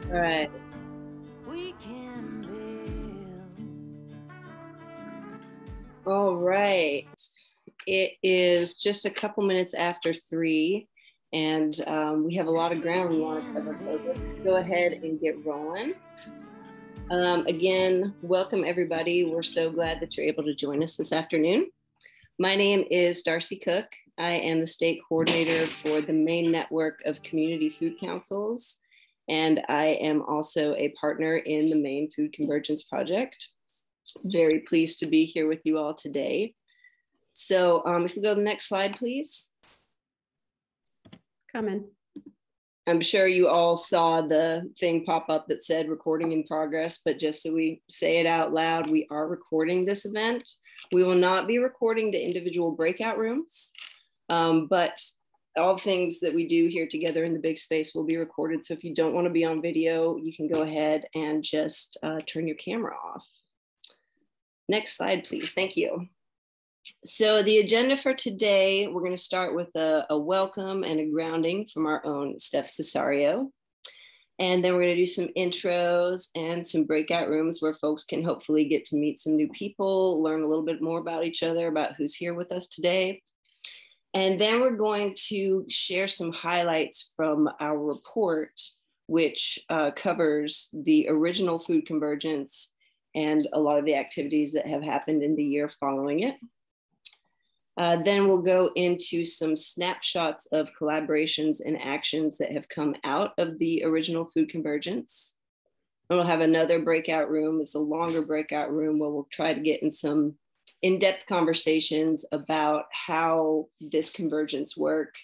All right. We can build. All right. It is just a couple minutes after 3, and we have a lot of ground we want to cover. So let's go ahead and get rolling. Again, welcome everybody. We're so glad that you're able to join us this afternoon. My name is Darcy Cook. I am the state coordinator for the Maine Network of Community Food Councils, and I am also a partner in the Maine Food Convergence project. Very pleased to be here with you all today. So if we go to the next slide, please. Coming. I'm sure you all saw the thing pop up that said recording in progress, but just so we say it out loud, we are recording this event. We will not be recording the individual breakout rooms, but all things that we do here together in the big space will be recorded. So if you don't want to be on video, you can go ahead and just turn your camera off. Next slide, please. Thank you. So the agenda for today, we're going to start with a welcome and a grounding from our own Steph Cesario. And then we're going to do some intros and some breakout rooms where folks can hopefully get to meet some new people, learn a little bit more about each other, about who's here with us today. And then we're going to share some highlights from our report, which covers the original Food Convergence and a lot of the activities that have happened in the year following it. Then we'll go into some snapshots of collaborations and actions that have come out of the original Food Convergence. And we'll have another breakout room. It's a longer breakout room where we'll try to get in some in-depth conversations about how this convergence work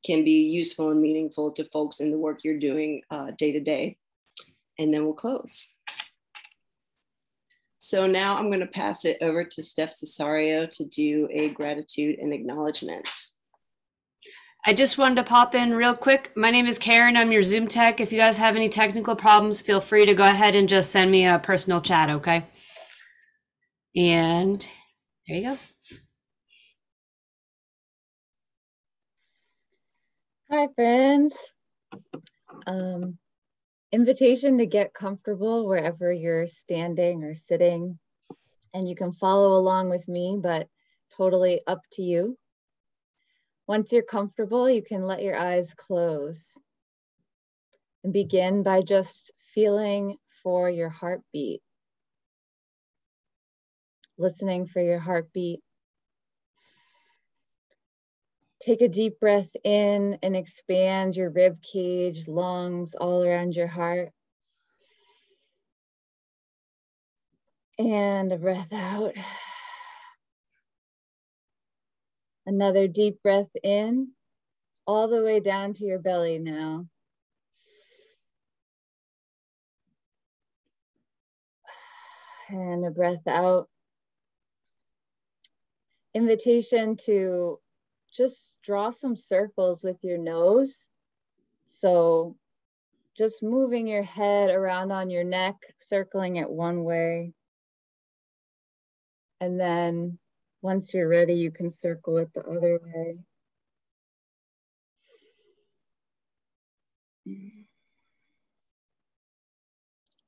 can be useful and meaningful to folks in the work you're doing day to day. And then we'll close. So now I'm going to pass it over to Steph Cesario to do a gratitude and acknowledgement. I just wanted to pop in real quick. My name is Karen. I'm your Zoom tech. If you guys have any technical problems, feel free to go ahead and just send me a personal chat, okay? And there you go. Hi, friends. Invitation to get comfortable wherever you're standing or sitting, and you can follow along with me, but totally up to you. Once you're comfortable, you can let your eyes close and begin by just feeling for your heartbeat, listening for your heartbeat. Take a deep breath in and expand your rib cage, lungs all around your heart. And a breath out. Another deep breath in, all the way down to your belly now. And a breath out. Invitation to just draw some circles with your nose. So just moving your head around on your neck, circling it one way. And then once you're ready, you can circle it the other way. You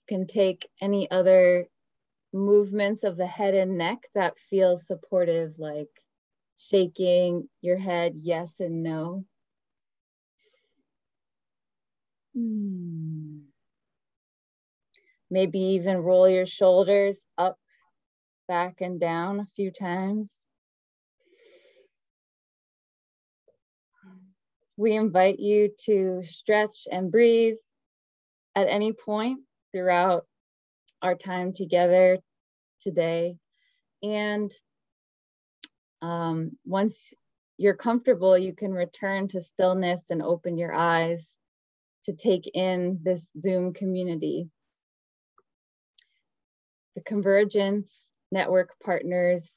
can take any other movements of the head and neck that feel supportive, like shaking your head yes and no. Maybe even roll your shoulders up, back, and down a few times. We invite you to stretch and breathe at any point throughout our time together today. And once you're comfortable, you can return to stillness and open your eyes to take in this Zoom community. The Convergence Network partners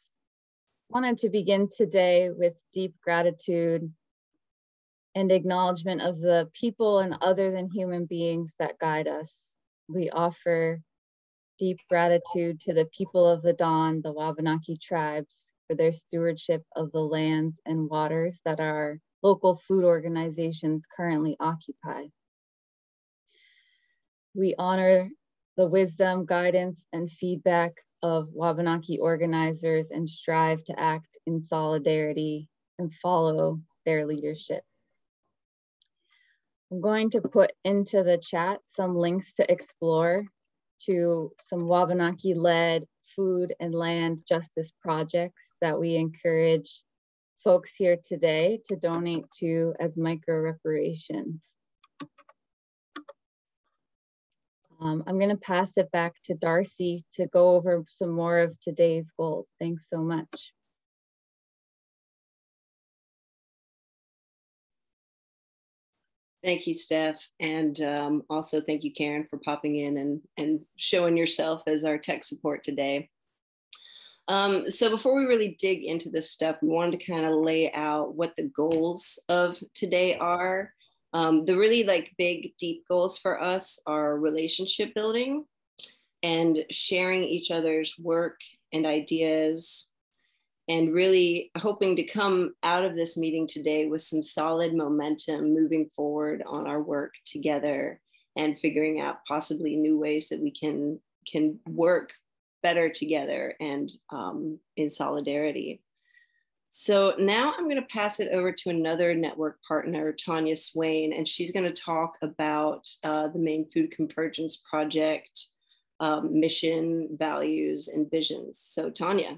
wanted to begin today with deep gratitude and acknowledgement of the people and other than human beings that guide us. We offer deep gratitude to the people of the Don, the Wabanaki tribes, for their stewardship of the lands and waters that our local food organizations currently occupy. We honor the wisdom, guidance, and feedback of Wabanaki organizers and strive to act in solidarity and follow their leadership. I'm going to put into the chat some links to explore to some Wabanaki-led food and land justice projects that we encourage folks here today to donate to as micro reparations. I'm going to pass it back to Darcy to go over some more of today's goals. Thanks so much. Thank you, Steph. And also thank you, Karen, for popping in and showing yourself as our tech support today. So before we really dig into this stuff, we wanted to kind of lay out what the goals of today are. The really big, deep goals for us are relationship building and sharing each other's work and ideas, and really hoping to come out of this meeting today with some solid momentum moving forward on our work together and figuring out possibly new ways that we can work better together and in solidarity. So now I'm going to pass it over to another network partner, Tanya Swain, and she's going to talk about the Maine Food Convergence project, mission, values, and visions. So Tanya.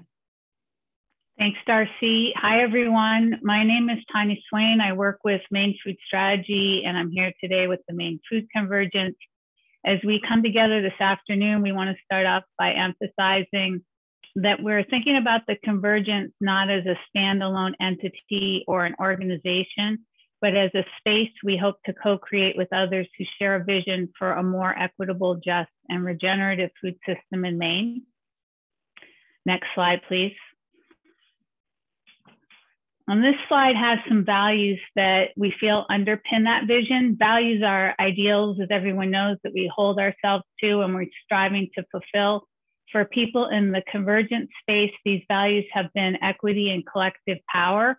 Thanks, Darcy. Hi, everyone. My name is Tanya Swain. I work with Maine Food Strategy, and I'm here today with the Maine Food Convergence. As we come together this afternoon, we want to start off by emphasizing that we're thinking about the Convergence not as a standalone entity or an organization, but as a space we hope to co-create with others who share a vision for a more equitable, just, and regenerative food system in Maine. Next slide, please. And this slide has some values that we feel underpin that vision. Values are ideals, as everyone knows, that we hold ourselves to and we're striving to fulfill. For people in the convergent space, these values have been equity and collective power.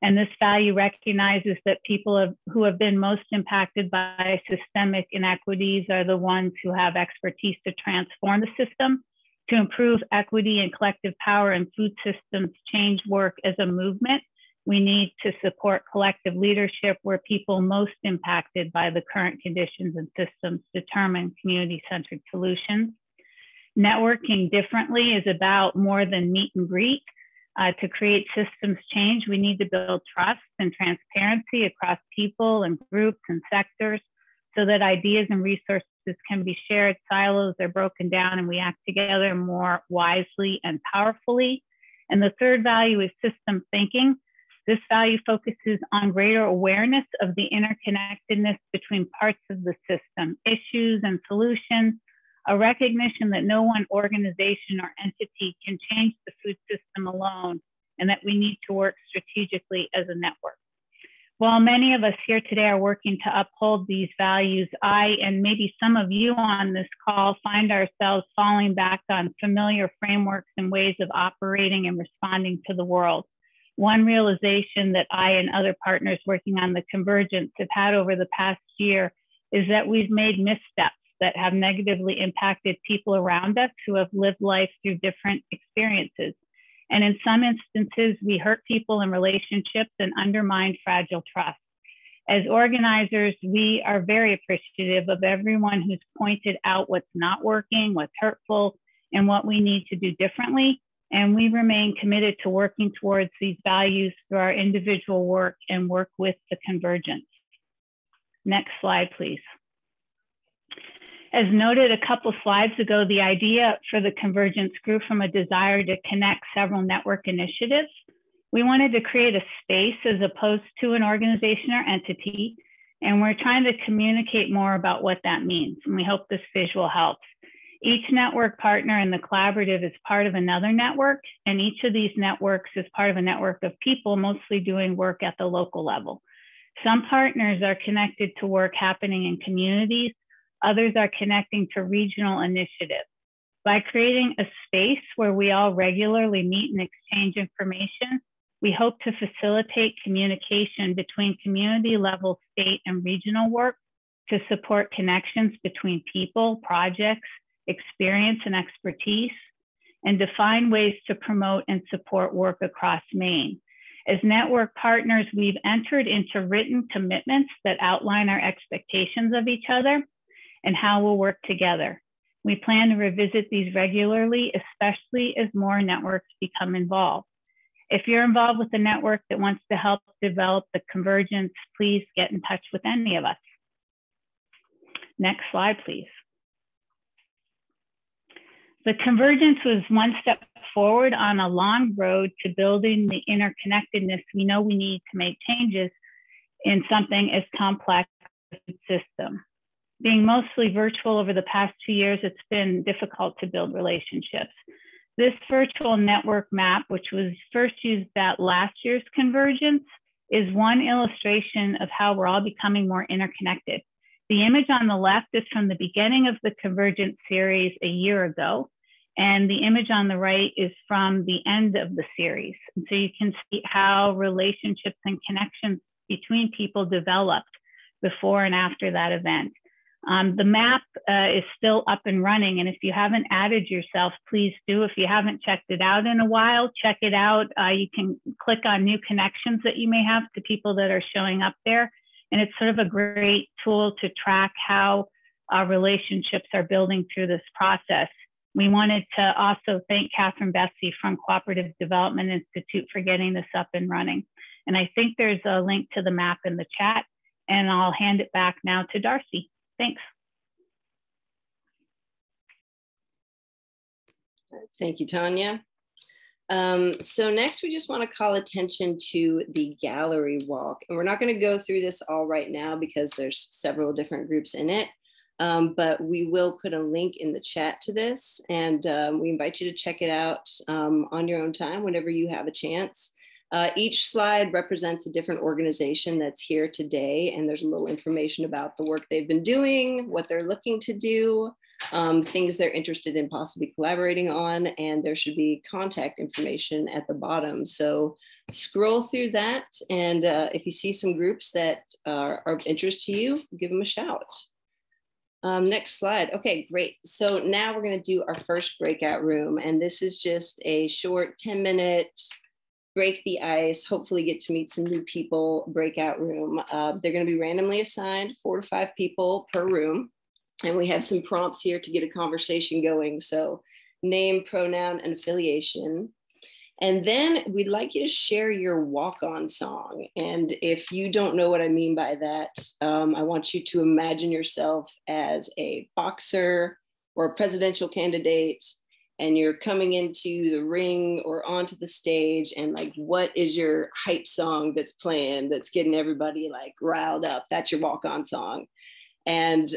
And this value recognizes that people who have been most impacted by systemic inequities are the ones who have expertise to transform the system. To improve equity and collective power in food systems change work as a movement, we need to support collective leadership where people most impacted by the current conditions and systems determine community-centered solutions. Networking differently is about more than meet and greet. To create systems change, we need to build trust and transparency across people and groups and sectors so that ideas and resources can be shared, silos are broken down, and we act together more wisely and powerfully. And the third value is system thinking. This value focuses on greater awareness of the interconnectedness between parts of the system, issues and solutions, a recognition that no one organization or entity can change the food system alone, and that we need to work strategically as a network. While many of us here today are working to uphold these values, I and maybe some of you on this call find ourselves falling back on familiar frameworks and ways of operating and responding to the world. One realization that I and other partners working on the Convergence have had over the past year is that we've made missteps that have negatively impacted people around us who have lived life through different experiences. And in some instances, we hurt people in relationships and undermined fragile trust. As organizers, we are very appreciative of everyone who's pointed out what's not working, what's hurtful, and what we need to do differently. And we remain committed to working towards these values through our individual work and work with the Convergence. Next slide, please. As noted a couple slides ago, the idea for the Convergence grew from a desire to connect several network initiatives. We wanted to create a space as opposed to an organization or entity, and we're trying to communicate more about what that means, and we hope this visual helps. Each network partner in the collaborative is part of another network, and each of these networks is part of a network of people mostly doing work at the local level. Some partners are connected to work happening in communities, others are connecting to regional initiatives. By creating a space where we all regularly meet and exchange information, we hope to facilitate communication between community level, state, and regional work to support connections between people, projects, experience, and expertise, and define ways to promote and support work across Maine. As network partners, we've entered into written commitments that outline our expectations of each other and how we'll work together. We plan to revisit these regularly, especially as more networks become involved. If you're involved with a network that wants to help develop the Convergence, please get in touch with any of us. Next slide, please. The Convergence was one step forward on a long road to building the interconnectedness we know we need to make changes in something as complex as the system. Being mostly virtual over the past 2 years, it's been difficult to build relationships. This virtual network map, which was first used at last year's Convergence, is one illustration of how we're all becoming more interconnected. The image on the left is from the beginning of the Convergence series a year ago, and the image on the right is from the end of the series. And so you can see how relationships and connections between people developed before and after that event. The map is still up and running, and if you haven't added yourself, please do. If you haven't checked it out in a while, check it out. You can click on new connections that you may have to people that are showing up there. And it's sort of a great tool to track how relationships are building through this process. We wanted to also thank Catherine Bessey from Cooperative Development Institute for getting this up and running. And I think there's a link to the map in the chat, and I'll hand it back now to Darcy. Thanks. Thank you, Tanya. So next, we just want to call attention to the gallery walk. And we're not going to go through this all right now because there's several different groups in it. But we will put a link in the chat to this, and we invite you to check it out on your own time whenever you have a chance. Each slide represents a different organization that's here today, and there's a little information about the work they've been doing, what they're looking to do, things they're interested in possibly collaborating on, and there should be contact information at the bottom. So scroll through that, and if you see some groups that are of interest to you, give them a shout. Next slide. Okay, great. So now we're going to do our first breakout room, and this is just a short 10-minute break the ice, hopefully get to meet some new people breakout room. They're going to be randomly assigned 4 to 5 people per room. And we have some prompts here to get a conversation going. So name, pronoun, and affiliation. And then we'd like you to share your walk-on song. And if you don't know what I mean by that, I want you to imagine yourself as a boxer or a presidential candidate, and you're coming into the ring or onto the stage, and like, what is your hype song that's playing that's getting everybody like riled up? That's your walk-on song. And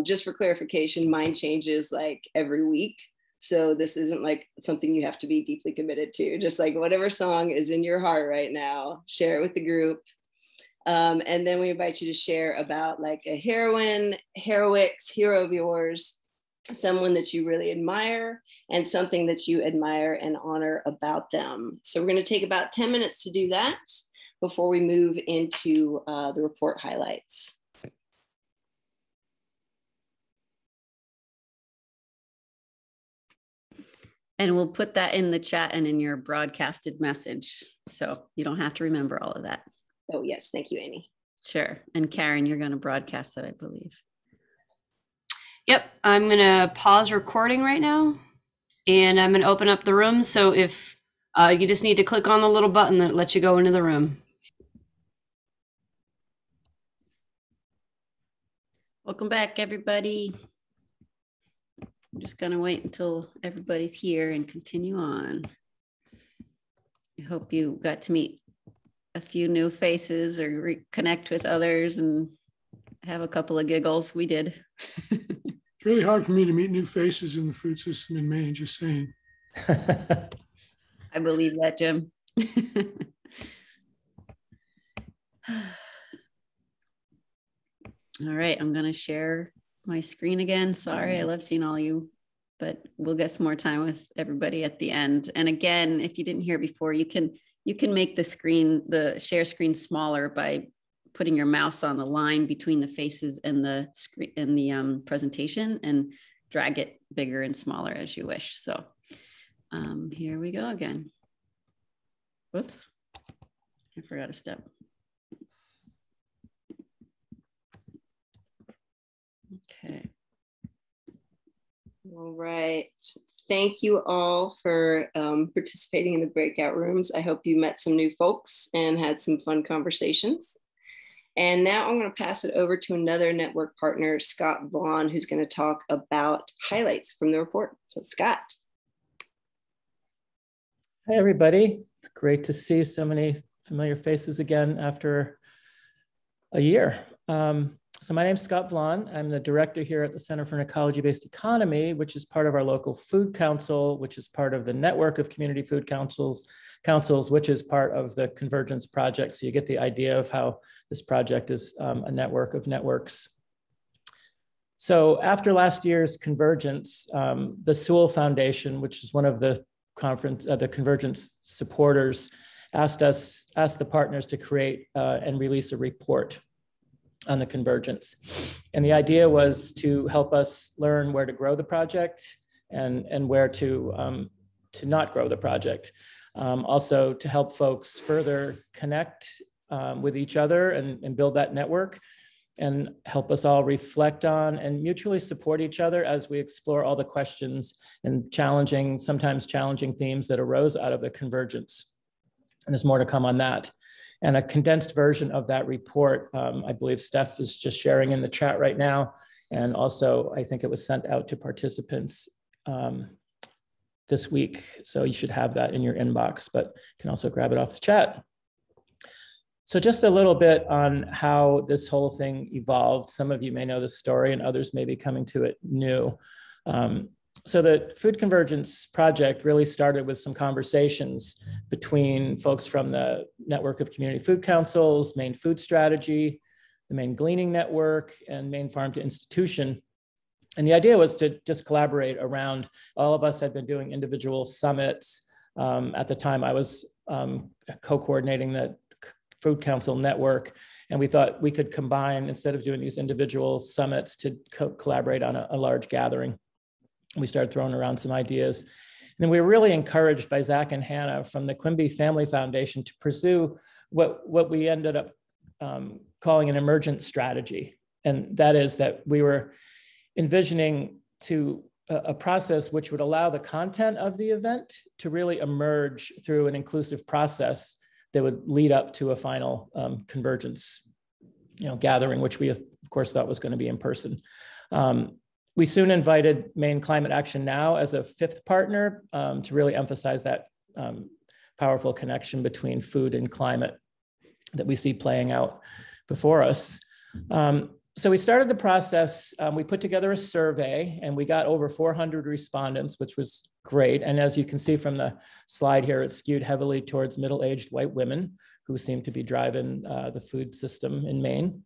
just for clarification, mine changes like every week. So this isn't like something you have to be deeply committed to. Just like whatever song is in your heart right now, share it with the group. And then we invite you to share about like a heroine, heroics, hero of yours, someone that you really admire, and something that you admire and honor about them. So we're going to take about 10 minutes to do that before we move into the report highlights. And we'll put that in the chat and in your broadcasted message, so you don't have to remember all of that. Oh, yes. Thank you, Amy. Sure. And Karen, you're going to broadcast that, I believe. Yep, I'm going to pause recording right now, and I'm going to open up the room. So if you just need to click on the little button that lets you go into the room. Welcome back, everybody. I'm just going to wait until everybody's here and continue on. I hope you got to meet a few new faces or reconnect with others and have a couple of giggles. We did. It's really hard for me to meet new faces in the food system in Maine, just saying. I believe that, Jim. All right, I'm going to share my screen again. Sorry, I love seeing all you, but we'll get some more time with everybody at the end. And again, if you didn't hear before, you can make the screen, the share screen smaller by putting your mouse on the line between the faces and the screen and the presentation, and drag it bigger and smaller as you wish. So here we go again. Whoops, I forgot a step. Okay. All right. Thank you all for participating in the breakout rooms. I hope you met some new folks and had some fun conversations. And now I'm going to pass it over to another network partner, Scott Vaughn, who's going to talk about highlights from the report. So Scott. Hi, everybody. It's great to see so many familiar faces again after a year. So my name's Scott Vaughn. I'm the director here at the Center for an Ecology-Based Economy, which is part of our local food council, which is part of the network of community food councils, which is part of the Convergence project. So you get the idea of how this project is a network of networks. So after last year's Convergence, the Sewell Foundation, which is one of the Convergence supporters, asked the partners to create and release a report on the Convergence. And the idea was to help us learn where to grow the project and where to not grow the project. Also to help folks further connect with each other and build that network, and help us all reflect on and mutually support each other as we explore all the questions and sometimes challenging themes that arose out of the Convergence. And there's more to come on that. And a condensed version of that report, I believe Steph is just sharing in the chat right now. And also, I think it was sent out to participants this week. So you should have that in your inbox, but you can also grab it off the chat. So just a little bit on how this whole thing evolved. Some of you may know the story and others may be coming to it new. So the Food Convergence project really started with some conversations between folks from the Network of Community Food Councils, Maine Food Strategy, the Maine Gleaning Network, and Maine Farm to Institution. And the idea was to just collaborate around, all of us had been doing individual summits. At the time I was co-coordinating the Food Council network, and we thought we could combine, instead of doing these individual summits, to collaborate on a large gathering. We started throwing around some ideas. And then we were really encouraged by Zach and Hannah from the Quimby Family Foundation to pursue what we ended up calling an emergent strategy. And that is that we were envisioning a process which would allow the content of the event to really emerge through an inclusive process that would lead up to a final Convergence gathering, which we of course thought was going to be in person. We soon invited Maine Climate Action Now as a fifth partner to really emphasize that powerful connection between food and climate that we see playing out before us. So we started the process. We put together a survey and we got over 400 respondents, which was great. And as you can see from the slide here, it skewed heavily towards middle-aged white women who seem to be driving the food system in Maine,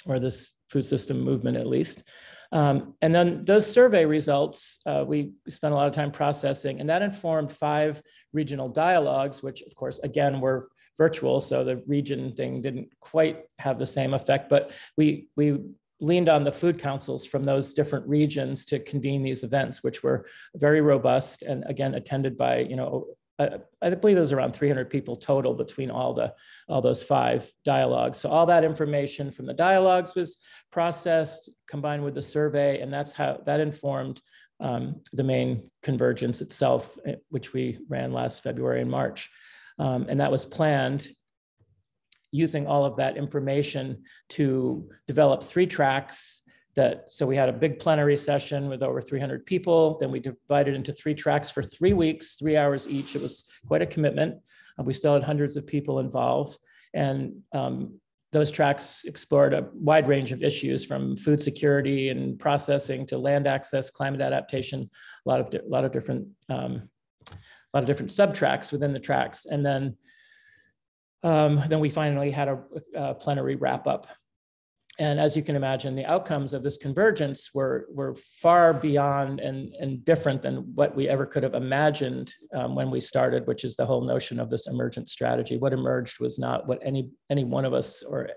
or this food system movement at least. And then those survey results, we spent a lot of time processing, and that informed 5 regional dialogues, which of course, again, were virtual. So the region thing didn't quite have the same effect, but we leaned on the food councils from those different regions to convene these events, which were very robust. And again, attended by, I believe it was around 300 people total between all those 5 dialogues. So all that information from the dialogues was processed, combined with the survey, and that's how that informed the Maine Convergence itself, which we ran last February and March. And that was planned using all of that information to develop 3 tracks. So we had a big plenary session with over 300 people. Then we divided into 3 tracks for 3 weeks, 3 hours each. It was quite a commitment. We still had hundreds of people involved. And those tracks explored a wide range of issues, from food security and processing to land access, climate adaptation, a lot of different sub-tracks within the tracks. And then we finally had a plenary wrap up. And as you can imagine, the outcomes of this Convergence were far beyond and different than what we ever could have imagined when we started, which is the whole notion of this emergent strategy. What emerged was not what any one of us or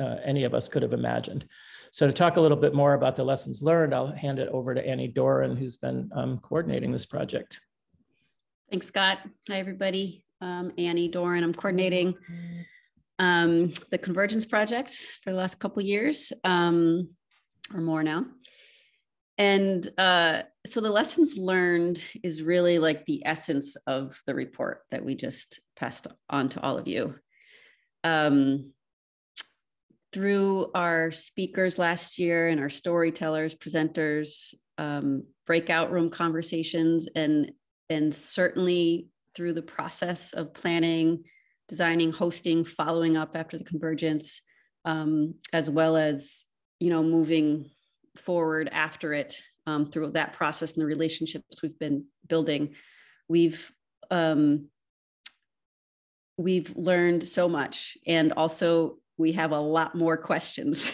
any of us could have imagined. So to talk a little bit more about the lessons learned, I'll hand it over to Annie Doran, who's been coordinating this project. Thanks, Scott. Hi, everybody. Annie Doran. I'm coordinating the Convergence project for the last couple of years or more now. And so the lessons learned is really like the essence of the report that we just passed on to all of you. Through our speakers last year and our storytellers, presenters, breakout room conversations, and certainly through the process of planning, designing, hosting, following up after the convergence, as well as, moving forward after it through that process and the relationships we've been building, we've learned so much. And also we have a lot more questions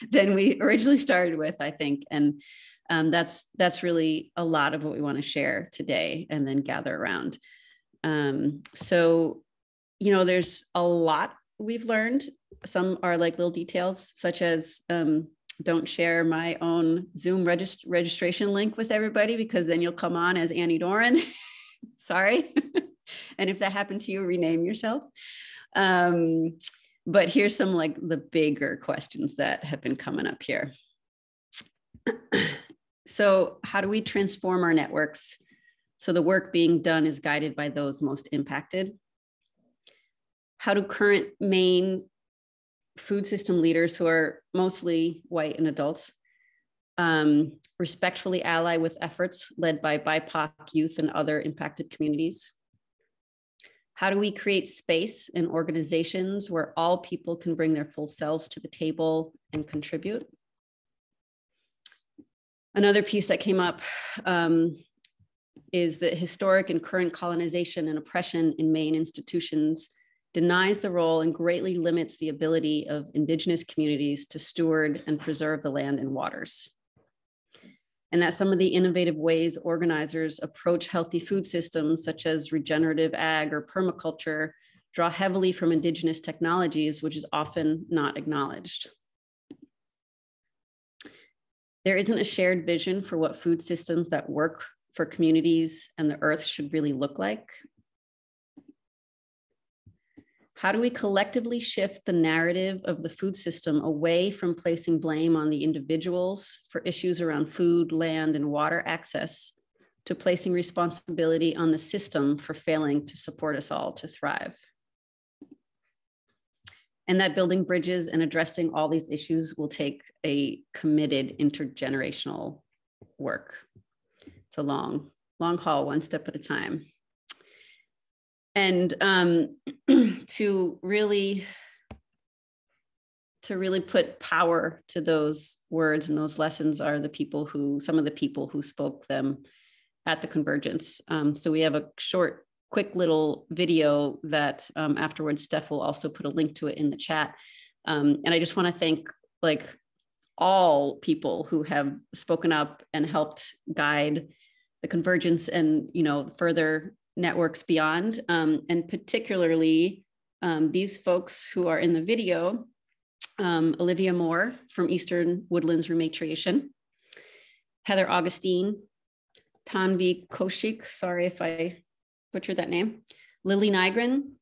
than we originally started with, I think. And that's really a lot of what we want to share today and then gather around. So, there's a lot we've learned. Some are like little details, such as don't share my own Zoom registration link with everybody, because then you'll come on as Annie Doran. Sorry. And if that happened to you, rename yourself. But here's some like the bigger questions that have been coming up here. So how do we transform our networks so the work being done is guided by those most impacted? How do current Maine food system leaders, who are mostly white and adults, respectfully ally with efforts led by BIPOC youth and other impacted communities? How do we create space and organizations where all people can bring their full selves to the table and contribute? Another piece that came up is that historic and current colonization and oppression in Maine institutions denies the role and greatly limits the ability of Indigenous communities to steward and preserve the land and waters. And that some of the innovative ways organizers approach healthy food systems, such as regenerative ag or permaculture, draw heavily from Indigenous technologies, which is often not acknowledged. There isn't a shared vision for what food systems that work for communities and the earth should really look like. How do we collectively shift the narrative of the food system away from placing blame on the individuals for issues around food, land, and water access to placing responsibility on the system for failing to support us all to thrive? And that building bridges and addressing all these issues will take a committed intergenerational work. It's a long haul, one step at a time. And to really put power to those words and those lessons are some of the people who spoke them at the Convergence. So we have a quick little video that afterwards Steph will also put a link to it in the chat. And I just want to thank all people who have spoken up and helped guide the Convergence and further networks beyond, and particularly these folks who are in the video, Olivia Moore from Eastern Woodlands Rematriation, Heather Augustine, Tanvi Koshik, sorry if I butchered that name, Lily Nygren,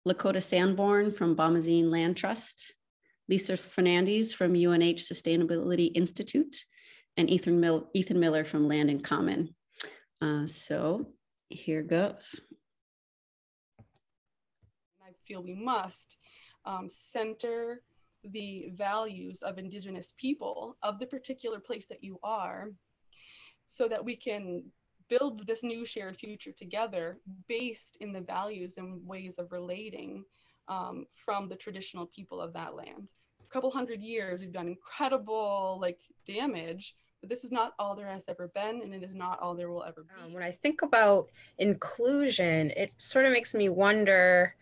Lakota Sanborn from Bomazine Land Trust, Lisa Fernandez from UNH Sustainability Institute, and Ethan Miller from Land in Common. So here goes. I feel we must center the values of Indigenous people of the particular place that you are, so that we can build this new shared future together based in the values and ways of relating from the traditional people of that land. A couple hundred years, we've done incredible damage, but this is not all there has ever been, and it is not all there will ever be. When I think about inclusion, it sort of makes me wonder,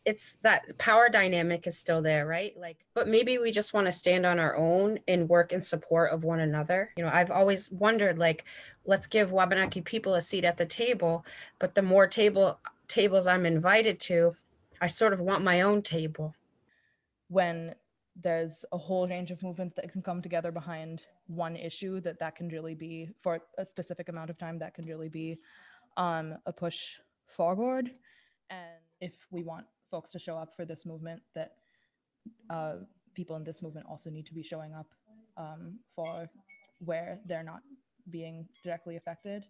it's that power dynamic is still there, right? But maybe we just want to stand on our own and work in support of one another. I've always wondered, let's give Wabanaki people a seat at the table, but the more tables I'm invited to, I sort of want my own table. I feel we must center the values of Indigenous people of the particular place that you are, so that we can build this new shared future together based in the values and ways of relating from the traditional people of that land. A couple hundred years, we've done incredible when there's a whole range of movements that can come together behind one issue, that can really be, for a specific amount of time, that can really be a push forward. And if we want folks to show up for this movement, that people in this movement also need to be showing up for where they're not being directly affected.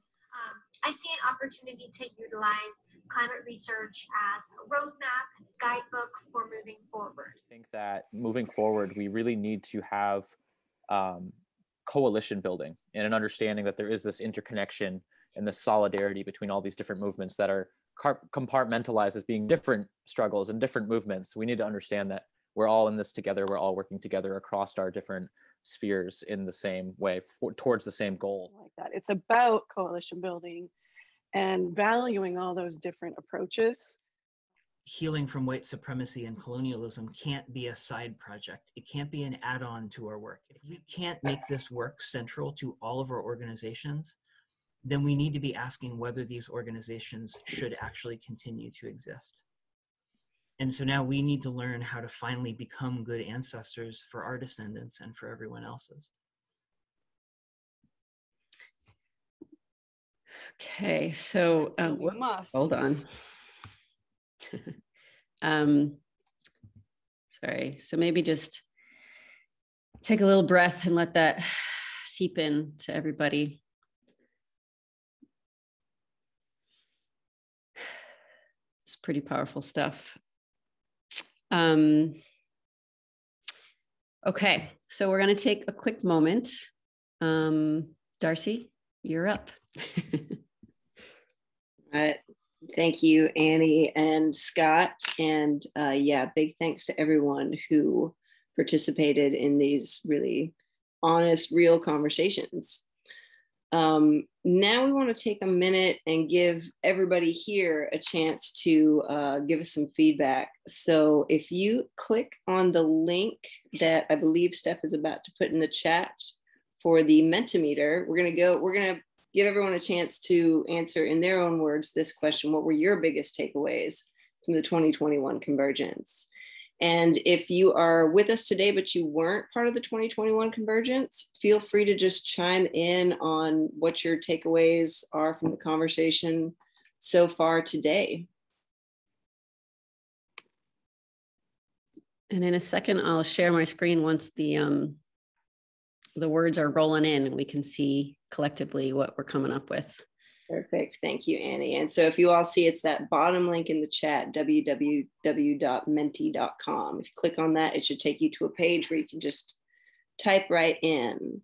I see an opportunity to utilize climate research as a roadmap and guidebook for moving forward. I think that moving forward, we really need to have coalition building and an understanding that there is this interconnection and the solidarity between all these different movements that are compartmentalized as being different struggles and different movements. We need to understand that we're all in this together. We're all working together across our different spheres in the same way towards the same goal. Like that. It's about coalition building and valuing all those different approaches. Healing from white supremacy and colonialism can't be a side project. It can't be an add-on to our work. If we can't make this work central to all of our organizations, then we need to be asking whether these organizations should actually continue to exist. And so now we need to learn how to finally become good ancestors for our descendants and for everyone else's. Okay, so we must. Hold on. Sorry, so maybe just take a little breath and let that seep in to everybody. It's pretty powerful stuff. Okay, so we're going to take a quick moment. Darcy, you're up. All right. Thank you, Annie and Scott. And yeah, big thanks to everyone who participated in these really honest, real conversations. Now we want to take a minute and give everybody here a chance to give us some feedback. So if you click on the link that I believe Steph is about to put in the chat for the Mentimeter, we're going to give everyone a chance to answer in their own words this question: what were your biggest takeaways from the 2021 Convergence? And if you are with us today, but you weren't part of the 2021 Convergence, feel free to just chime in on what your takeaways are from the conversation so far today. And in a second, I'll share my screen once the words are rolling in and we can see collectively what we're coming up with. Perfect. Thank you, Annie. And so if you all see, it's that bottom link in the chat, www.menti.com. If you click on that, it should take you to a page where you can just type right in.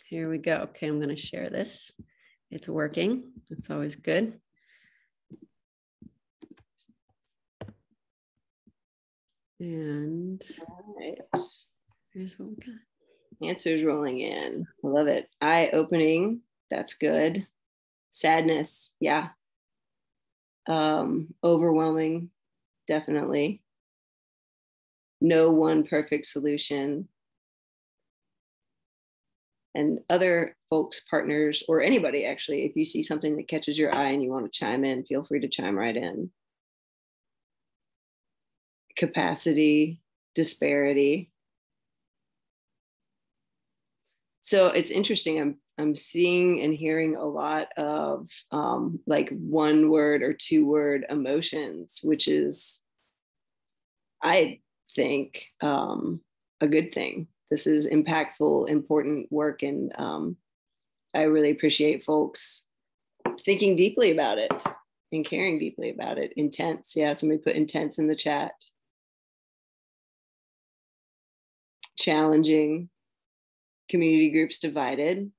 Here we go. Okay, I'm going to share this. It's working. It's always good. And nice. Here's what we got. Answers rolling in. I love it. Eye-opening. That's good. Sadness. Yeah. Overwhelming. Definitely. No one perfect solution. And other folks, partners, or anybody actually, if you see something that catches your eye and you want to chime in, feel free to chime right in. Capacity, disparity. So it's interesting. I'm seeing and hearing a lot of like one word or two word emotions, which is, I think, a good thing. This is impactful, important work. And I really appreciate folks thinking deeply about it and caring deeply about it. Intense. Yeah, somebody put intense in the chat. Challenging. Community groups divided.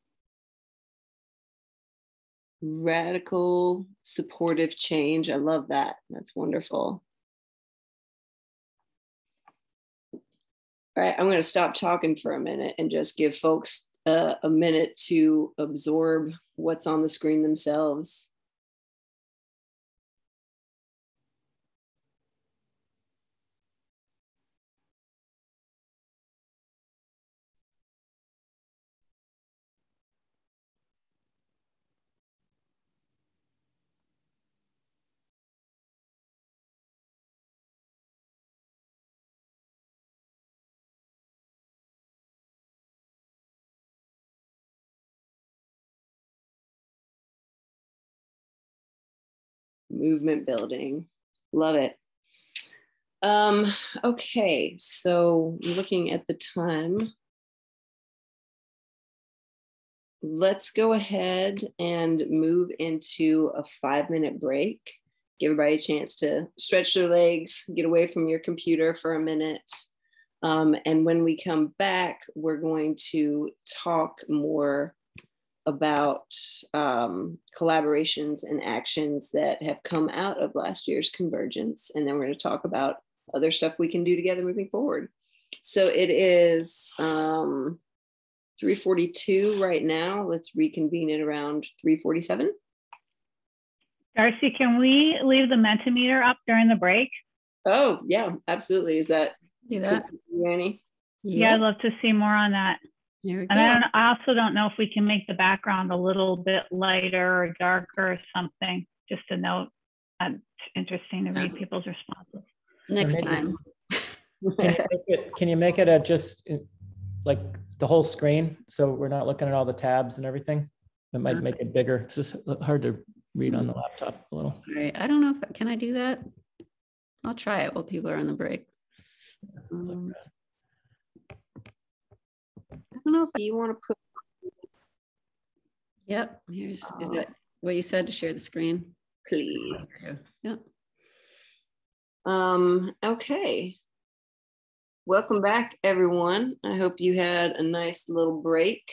Radical, supportive change. I love that. That's wonderful. All right, I'm going to stop talking for a minute and just give folks a minute to absorb what's on the screen themselves. movement building. Love it. Okay, so looking at the time, let's go ahead and move into a 5-minute break. Give everybody a chance to stretch their legs, get away from your computer for a minute. And when we come back, we're going to talk more about collaborations and actions that have come out of last year's Convergence. And then we're going to talk about other stuff we can do together moving forward. So it is 3:42 right now. Let's reconvene at around 3:47. Darcy, can we leave the Mentimeter up during the break? Oh, yeah, absolutely. Is that do that, Annie? Yeah, I'd love to see more on that. There we go. And I also don't know if we can make the background a little bit lighter or darker or something. Just a note. It's interesting to read people's responses. Next time. Can you make it a just like the whole screen so we're not looking at all the tabs and everything? It might make it bigger. It's just hard to read on the laptop a little. All right. I don't know if can I do that. I'll try it while people are on the break. I don't know if you want to put. Yep. Is that what you said, to share the screen? Please. Yep. Okay. Welcome back, everyone. I hope you had a nice little break.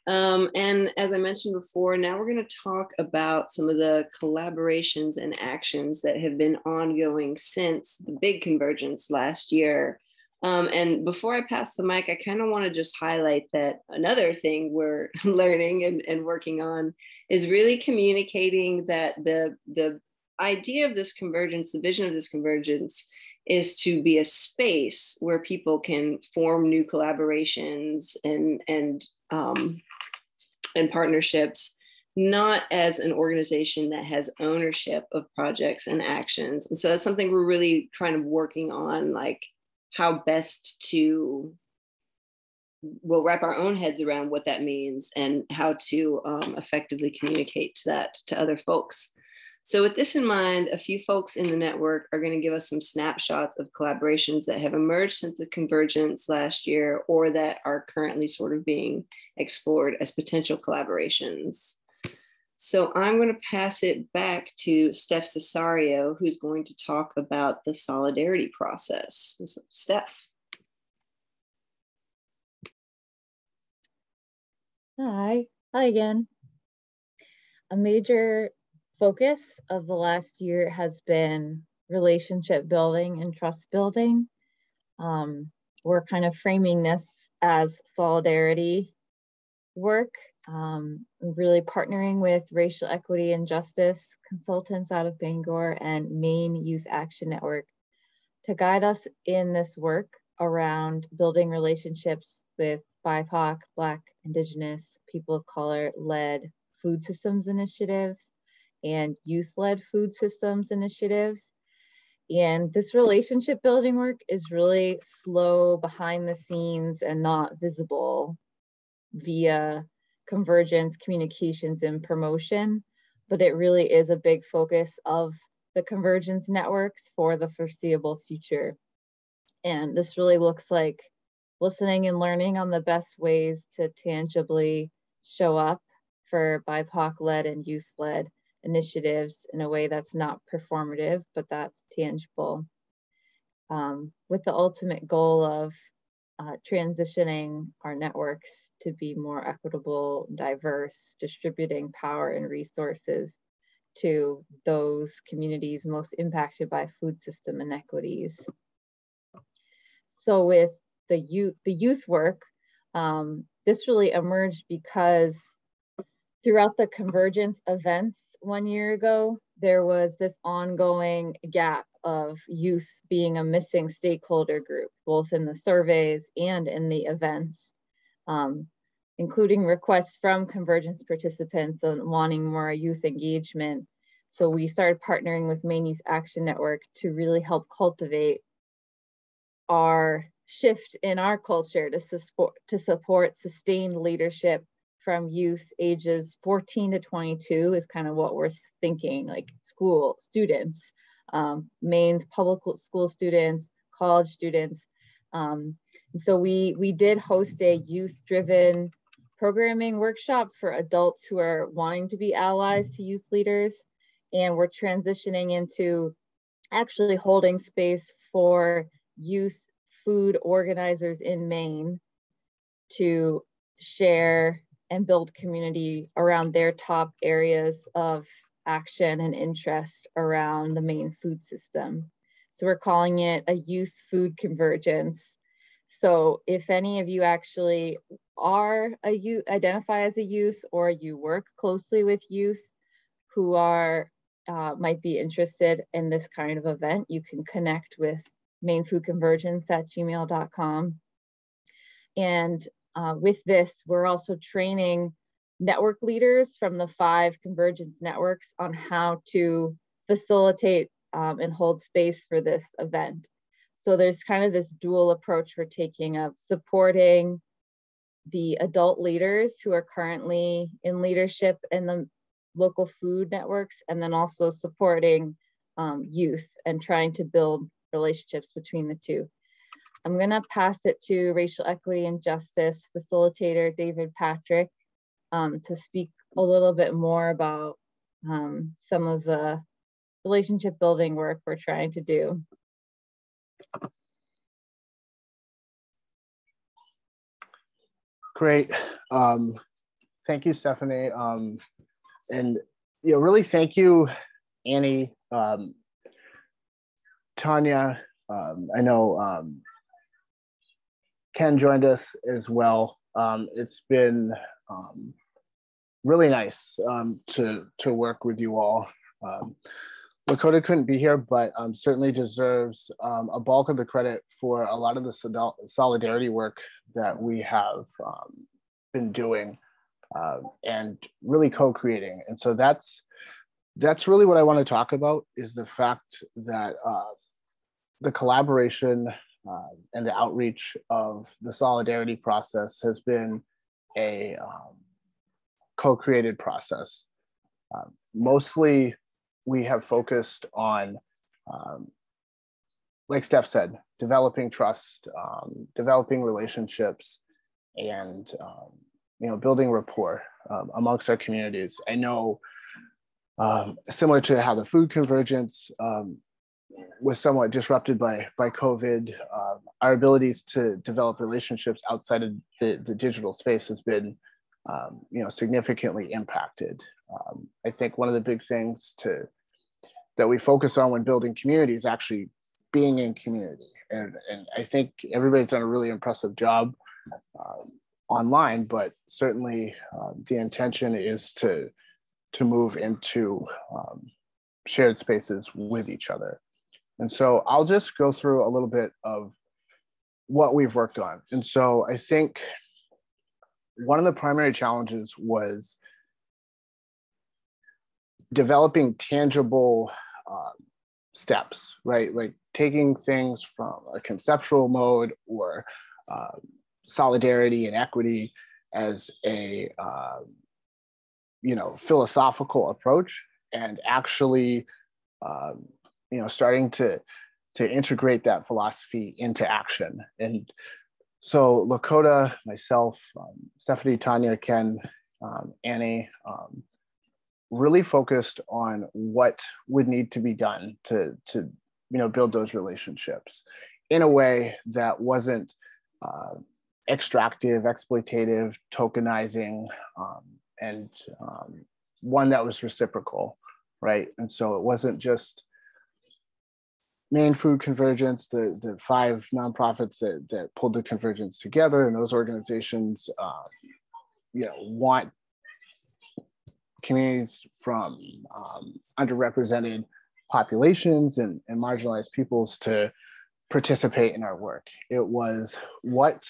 And as I mentioned before, now we're going to talk about some of the collaborations and actions that have been ongoing since the big Convergence last year. And before I pass the mic, I kind of want to just highlight that another thing we're learning and working on is really communicating that the idea of this convergence, the vision of this convergence, is to be a space where people can form new collaborations and partnerships, not as an organization that has ownership of projects and actions. And so that's something we're really kind of working on, like how best to, we'll wrap our own heads around what that means and how to effectively communicate that to other folks. So with this in mind, a few folks in the network are going to give us some snapshots of collaborations that have emerged since the Convergence last year or that are currently sort of being explored as potential collaborations. So I'm going to pass it back to Steph Cesario, who's going to talk about the solidarity process. So, Steph. Hi again. A major focus of the last year has been relationship building and trust building. We're kind of framing this as solidarity work, really partnering with racial equity and justice consultants out of Bangor and Maine Youth Action Network to guide us in this work around building relationships with BIPOC, Black, Indigenous, people of color led food systems initiatives and youth-led food systems initiatives. And this relationship building work is really slow, behind the scenes, and not visible via convergence, communications, and promotion. But it really is a big focus of the convergence networks for the foreseeable future. And this really looks like listening and learning on the best ways to tangibly show up for BIPOC-led and youth-led initiatives in a way that's not performative, but that's tangible, with the ultimate goal of transitioning our networks to be more equitable, diverse, distributing power and resources to those communities most impacted by food system inequities. So with the youth work, this really emerged because throughout the Convergence events 1 year ago, there was this ongoing gap of youth being a missing stakeholder group, both in the surveys and in the events, including requests from Convergence participants on wanting more youth engagement. So we started partnering with Maine Youth Action Network to really help cultivate our shift in our culture to support sustained leadership from youth ages 14 to 22 is kind of what we're thinking, like school students, Maine's public school students, college students. So we did host a youth-driven programming workshop for adults who are wanting to be allies to youth leaders. And we're transitioning into actually holding space for youth food organizers in Maine to share and build community around their top areas of action and interest around the Maine food system. So we're calling it a youth food convergence. So if any of you actually are a youth, identify as a youth, or you work closely with youth who are might be interested in this kind of event, you can connect with Maine Food Convergence at gmail.com. And with this, we're also training network leaders from the 5 convergence networks on how to facilitate and hold space for this event. So there's kind of this dual approach we're taking of supporting the adult leaders who are currently in leadership in the local food networks, and then also supporting youth and trying to build relationships between the two. I'm gonna pass it to Racial Equity and Justice Facilitator David Patrick to speak a little bit more about some of the relationship building work we're trying to do. Great. Thank you, Stephanie. And really thank you, Annie, Tanya. I know Ken joined us as well. It's been really nice to work with you all. Lakota couldn't be here, but certainly deserves a bulk of the credit for a lot of the solidarity work that we have been doing and really co-creating. And so that's really what I want to talk about, is the fact that the collaboration and the outreach of the solidarity process has been a co-created process. Mostly we have focused on, like Steph said, developing trust, developing relationships, and building rapport amongst our communities. I know, similar to how the food convergence was somewhat disrupted by COVID, our abilities to develop relationships outside of the digital space has been significantly impacted. I think one of the big things that we focus on when building community is actually being in community. And I think everybody's done a really impressive job online, but certainly the intention is to move into shared spaces with each other. And so I'll just go through a little bit of what we've worked on. And so I think one of the primary challenges was developing tangible steps, right? Like taking things from a conceptual mode or solidarity and equity as a philosophical approach, and actually starting to integrate that philosophy into action. And so Lakota, myself, Stephanie, Tanya, Ken, Annie, really focused on what would need to be done to build those relationships in a way that wasn't extractive, exploitative, tokenizing, and one that was reciprocal, right? And so it wasn't just Maine Food Convergence, the 5 nonprofits that pulled the convergence together, and those organizations want communities from underrepresented populations and marginalized peoples to participate in our work. It was, what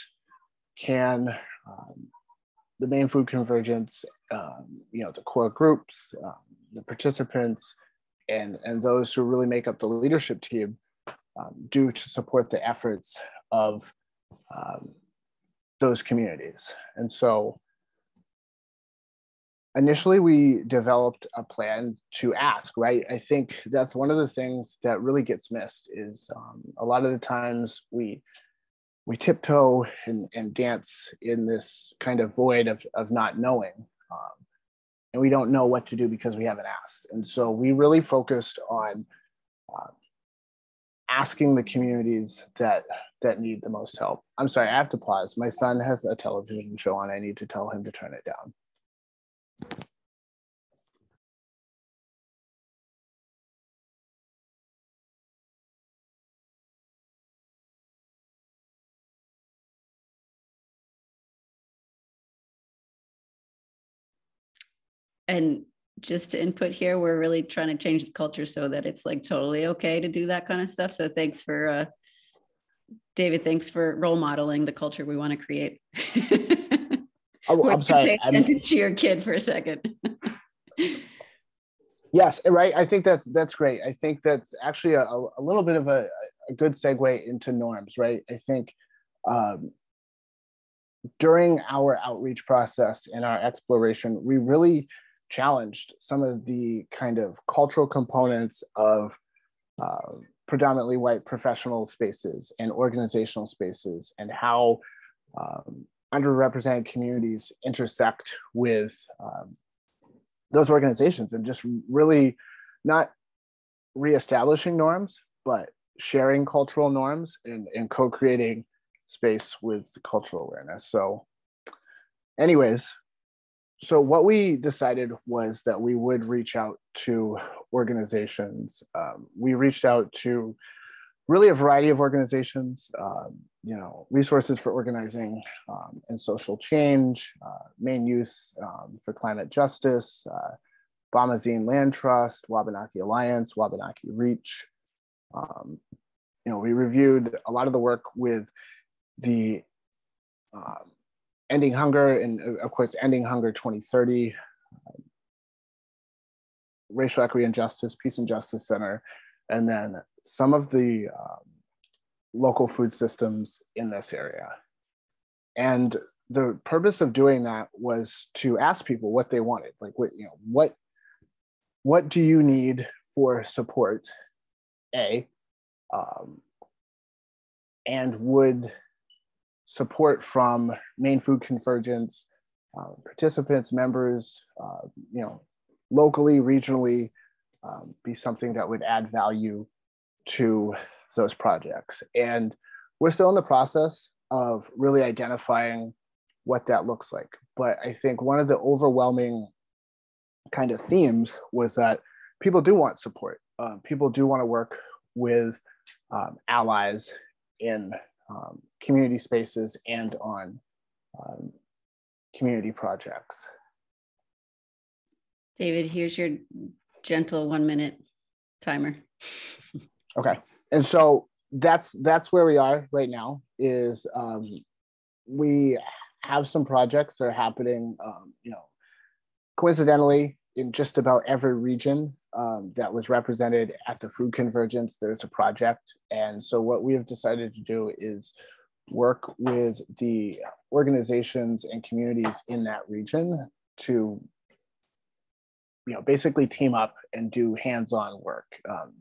can the Maine Food Convergence, the core groups, the participants, and those who really make up the leadership team do to support the efforts of those communities. And so initially we developed a plan to ask, right? I think that's one of the things that really gets missed is a lot of the times we tiptoe and dance in this kind of void of not knowing. And we don't know what to do because we haven't asked. And so we really focused on asking the communities that need the most help. I'm sorry, I have to pause. My son has a television show on. I need to tell him to turn it down. And just to input here, we're really trying to change the culture so that it's like totally okay to do that kind of stuff. So thanks for, David, thanks for role modeling the culture we want to create. Oh, I'm sorry. Pay attention to your kid for a second. Yes, right. I think that's great. I think that's actually a little bit of a good segue into norms, right? I think during our outreach process and our exploration, we really challenged some of the kind of cultural components of predominantly white professional spaces and organizational spaces, and how underrepresented communities intersect with those organizations, and just really not reestablishing norms, but sharing cultural norms and co-creating space with cultural awareness. So anyways, so what we decided was that we would reach out to organizations. We reached out to really a variety of organizations, resources for organizing and social change, Maine Youth for Climate Justice, Bomazine Land Trust, Wabanaki Alliance, Wabanaki Reach. We reviewed a lot of the work with the Ending Hunger, and of course, Ending Hunger 2030, Racial Equity and Justice, Peace and Justice Center, and then some of the local food systems in this area. And the purpose of doing that was to ask people what they wanted, like what do you need for support, and would support from Maine Food Convergence participants, members, locally, regionally, be something that would add value to those projects. And we're still in the process of really identifying what that looks like. But I think one of the overwhelming kind of themes was that people do want support. People do want to work with allies in community spaces and on community projects. David, here's your gentle 1 minute timer. Okay, and so that's where we are right now. Is we have some projects that are happening, coincidentally, in just about every region that was represented at the Food Convergence. There's a project, and so what we have decided to do is work with the organizations and communities in that region to basically team up and do hands-on work.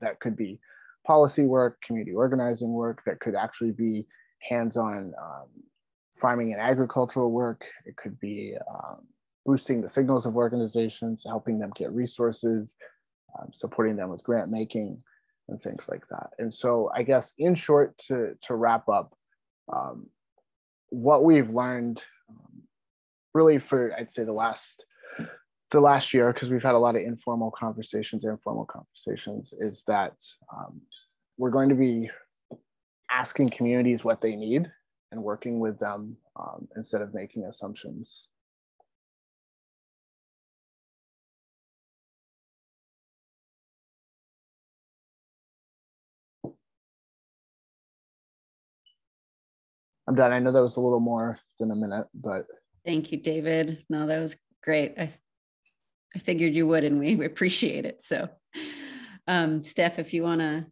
That could be policy work, community organizing work, that could actually be hands-on farming and agricultural work. It could be boosting the signals of organizations, helping them get resources, supporting them with grant making and things like that. And so I guess in short, to wrap up, what we've learned really for, I'd say the last year, because we've had a lot of informal conversations, is that we're going to be asking communities what they need and working with them instead of making assumptions. I'm done. I know that was a little more than a minute, but. Thank you, David. No, that was great. I figured you would, and we appreciate it. So, Steph, if you want to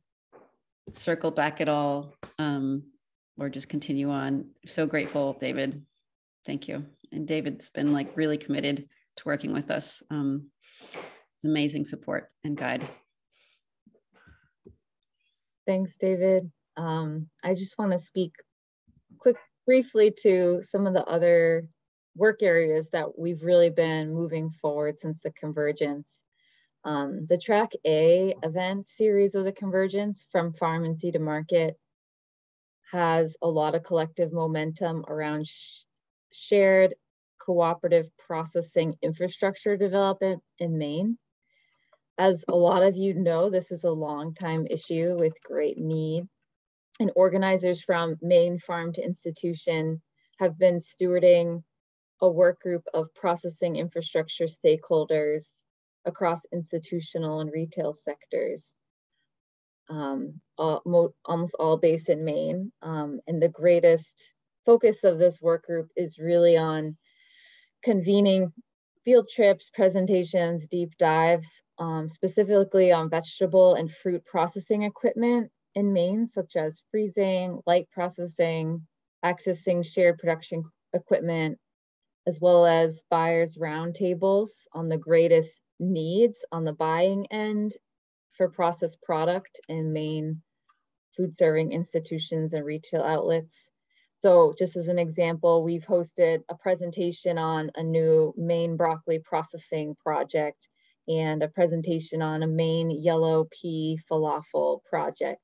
circle back at all, or just continue on. So grateful, David. Thank you. And David's been like really committed to working with us. It's amazing support and guide. Thanks, David. I just want to speak briefly to some of the other work areas that we've really been moving forward since the Convergence. The Track A event series of the Convergence, From Farm and Seed to Market, has a lot of collective momentum around shared cooperative processing infrastructure development in Maine. As a lot of you know, this is a long time issue with great need, and organizers from Maine Farm to Institution have been stewarding a work group of processing infrastructure stakeholders across institutional and retail sectors, almost all based in Maine. And the greatest focus of this work group is really on convening field trips, presentations, deep dives, specifically on vegetable and fruit processing equipment in Maine, such as freezing, light processing, accessing shared production equipment, as well as buyers' roundtables on the greatest needs on the buying end for processed product in Maine food serving institutions and retail outlets. So just as an example, we've hosted a presentation on a new Maine broccoli processing project and a presentation on a Maine yellow pea falafel project.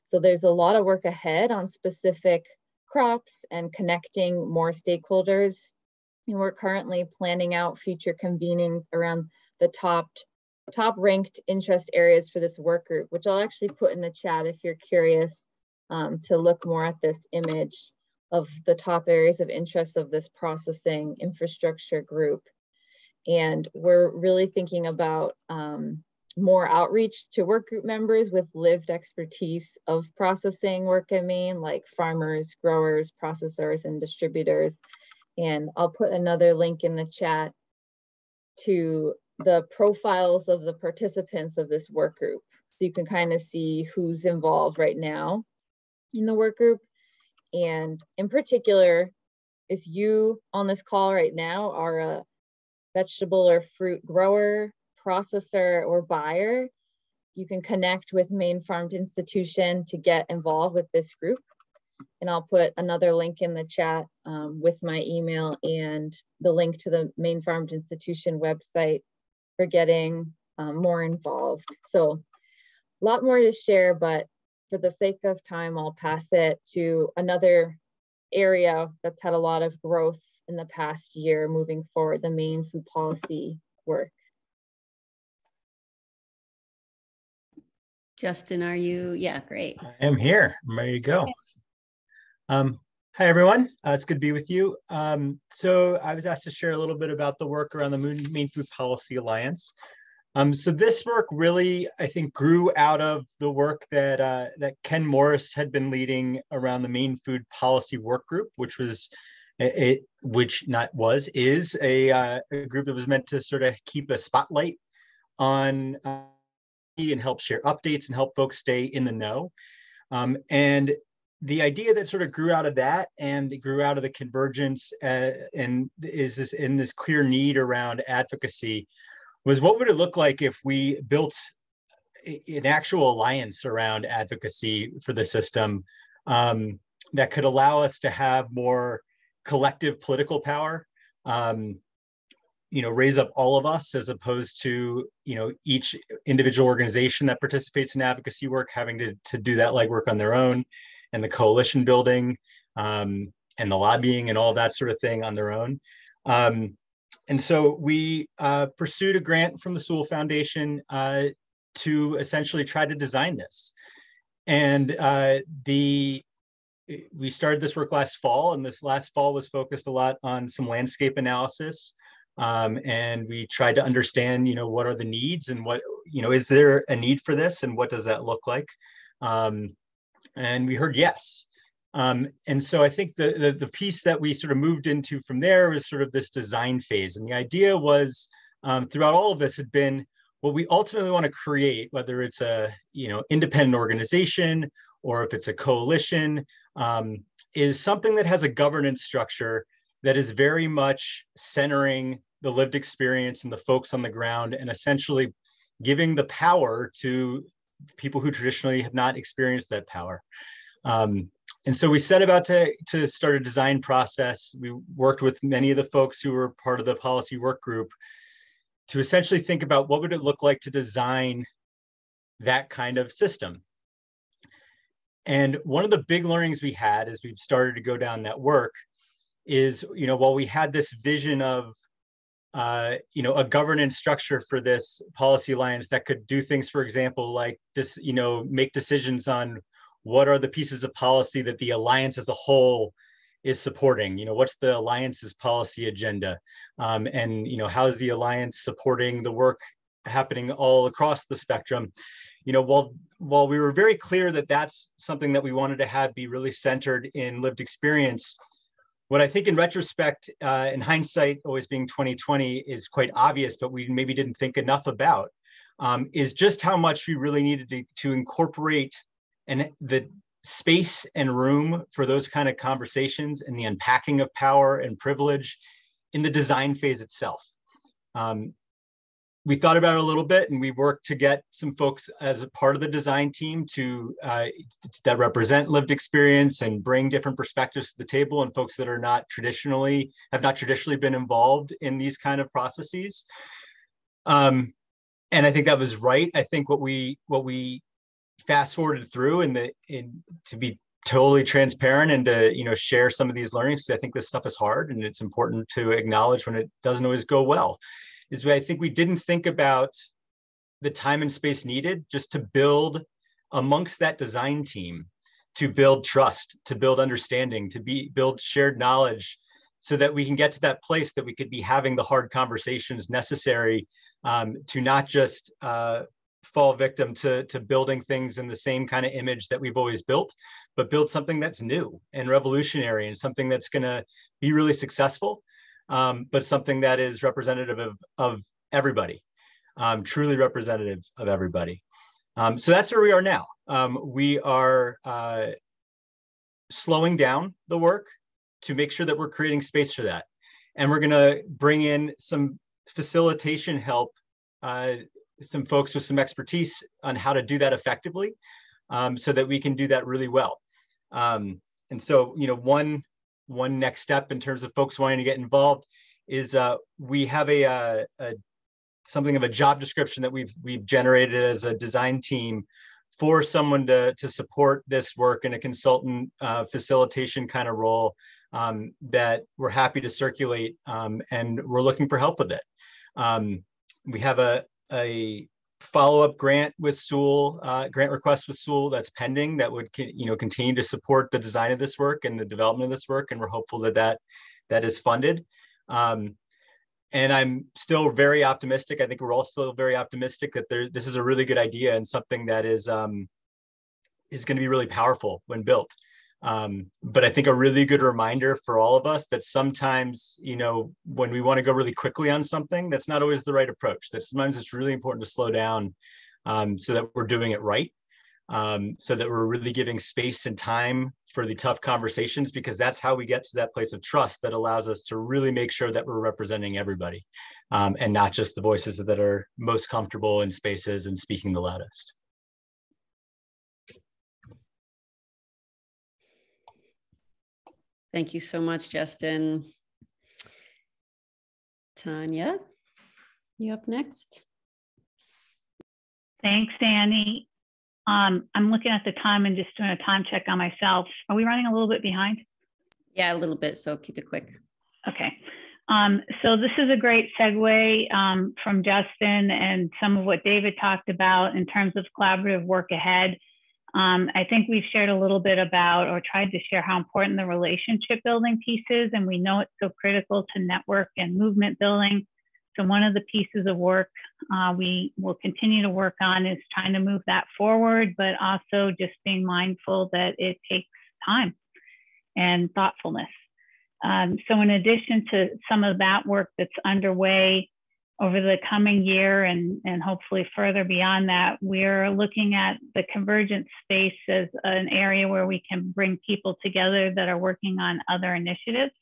So there's a lot of work ahead on specific crops and connecting more stakeholders. And we're currently planning out future convenings around the top ranked interest areas for this work group, which I'll actually put in the chat if you're curious to look more at this image of the top areas of interest of this processing infrastructure group. And we're really thinking about more outreach to work group members with lived expertise of processing work in Maine, like farmers, growers, processors, and distributors. And I'll put another link in the chat to the profiles of the participants of this work group. So you can kind of see who's involved right now in the work group. And in particular, if you on this call right now are a vegetable or fruit grower, processor, or buyer, you can connect with Maine Farm to Institution to get involved with this group. And I'll put another link in the chat with my email and the link to the Maine Farm to Institution website for getting more involved. So a lot more to share, but for the sake of time, I'll pass it to another area that's had a lot of growth in the past year moving forward, the Maine food policy work. Justin, are you? Yeah, great. I am here. I'm ready to go. Hi, everyone. It's good to be with you. So I was asked to share a little bit about the work around the Maine Food Policy Alliance. So this work really, I think, grew out of the work that that Ken Morris had been leading around the Maine Food Policy Work Group, which was is a group that was meant to sort of keep a spotlight on and help share updates and help folks stay in the know. And the idea that sort of grew out of that and it grew out of the Convergence and is this clear need around advocacy was, what would it look like if we built an actual alliance around advocacy for the system that could allow us to have more collective political power, raise up all of us as opposed to, each individual organization that participates in advocacy work having to do that legwork on their own, and the coalition building and the lobbying and all that sort of thing on their own. And so we pursued a grant from the Sewell Foundation to essentially try to design this. And we started this work last fall, and this last fall was focused a lot on some landscape analysis. And we tried to understand, what are the needs and what, is there a need for this and what does that look like? And we heard yes. And so I think the piece that we sort of moved into from there was sort of this design phase. And the idea was throughout all of this had been what we ultimately want to create, whether it's a independent organization or if it's a coalition, is something that has a governance structure that is very much centering the lived experience and the folks on the ground, and essentially giving the power to people who traditionally have not experienced that power. And so we set about to start a design process. We worked with many of the folks who were part of the policy work group to essentially think about what would it look like to design that kind of system. And one of the big learnings we had as we've started to go down that work is, while we had this vision of, a governance structure for this policy alliance that could do things, for example, like this, make decisions on what are the pieces of policy that the alliance as a whole is supporting. What's the alliance's policy agenda, and how is the alliance supporting the work happening all across the spectrum? While we were very clear that that's something that we wanted to have be really centered in lived experience, what I think in retrospect, in hindsight, always being 2020, is quite obvious, but we maybe didn't think enough about, is just how much we really needed to incorporate and the space and room for those kind of conversations and the unpacking of power and privilege in the design phase itself. We thought about it a little bit, and we worked to get some folks as a part of the design team that represent lived experience and bring different perspectives to the table, and folks that have not traditionally been involved in these kind of processes. And I think that was right. I think what we fast forwarded through to be totally transparent and to share some of these learnings, because I think this stuff is hard and it's important to acknowledge when it doesn't always go well, is I think we didn't think about the time and space needed just to build amongst that design team, to build trust, to build understanding, to build shared knowledge, so that we can get to that place that we could be having the hard conversations necessary to not just fall victim to building things in the same kind of image that we've always built, but build something that's new and revolutionary and something that's going to be really successful, but something that is representative of everybody, truly representative of everybody. So that's where we are now. We are slowing down the work to make sure that we're creating space for that. And we're going to bring in some facilitation help, some folks with some expertise on how to do that effectively, so that we can do that really well. And so, one next step in terms of folks wanting to get involved is we have something of a job description that we've generated as a design team for someone to support this work in a consultant facilitation kind of role, that we're happy to circulate, and we're looking for help with it. We have a follow-up grant with Sewell, grant request with Sewell that's pending that would continue to support the design of this work and the development of this work, and we're hopeful that is funded. And I'm still very optimistic. I think we're all still very optimistic that this is a really good idea and something that is going to be really powerful when built. But I think a really good reminder for all of us that sometimes, when we want to go really quickly on something, that's not always the right approach. That sometimes it's really important to slow down, so that we're doing it right, so that we're really giving space and time for the tough conversations, because that's how we get to that place of trust that allows us to really make sure that we're representing everybody, and not just the voices that are most comfortable in spaces and speaking the loudest. Thank you so much, Justin. Tanya, you up next? Thanks, Annie. I'm looking at the time and just doing a time check on myself. Are we running a little bit behind? Yeah, a little bit, so keep it quick. Okay. So this is a great segue from Justin and some of what David talked about in terms of collaborative work ahead. I think we've shared a little bit about, or tried to share, how important the relationship building piece is, and we know it's so critical to network and movement building. So one of the pieces of work we will continue to work on is trying to move that forward, but also just being mindful that it takes time and thoughtfulness. So in addition to some of that work that's underway over the coming year and hopefully further beyond that, we're looking at the convergence space as an area where we can bring people together that are working on other initiatives.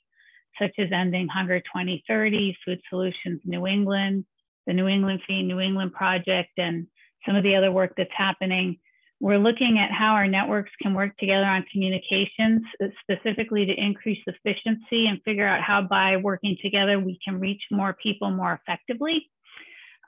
such as Ending Hunger 2030, Food Solutions New England, the New England Feed New England Project, and some of the other work that's happening. We're looking at how our networks can work together on communications, specifically to increase efficiency and figure out how by working together we can reach more people more effectively.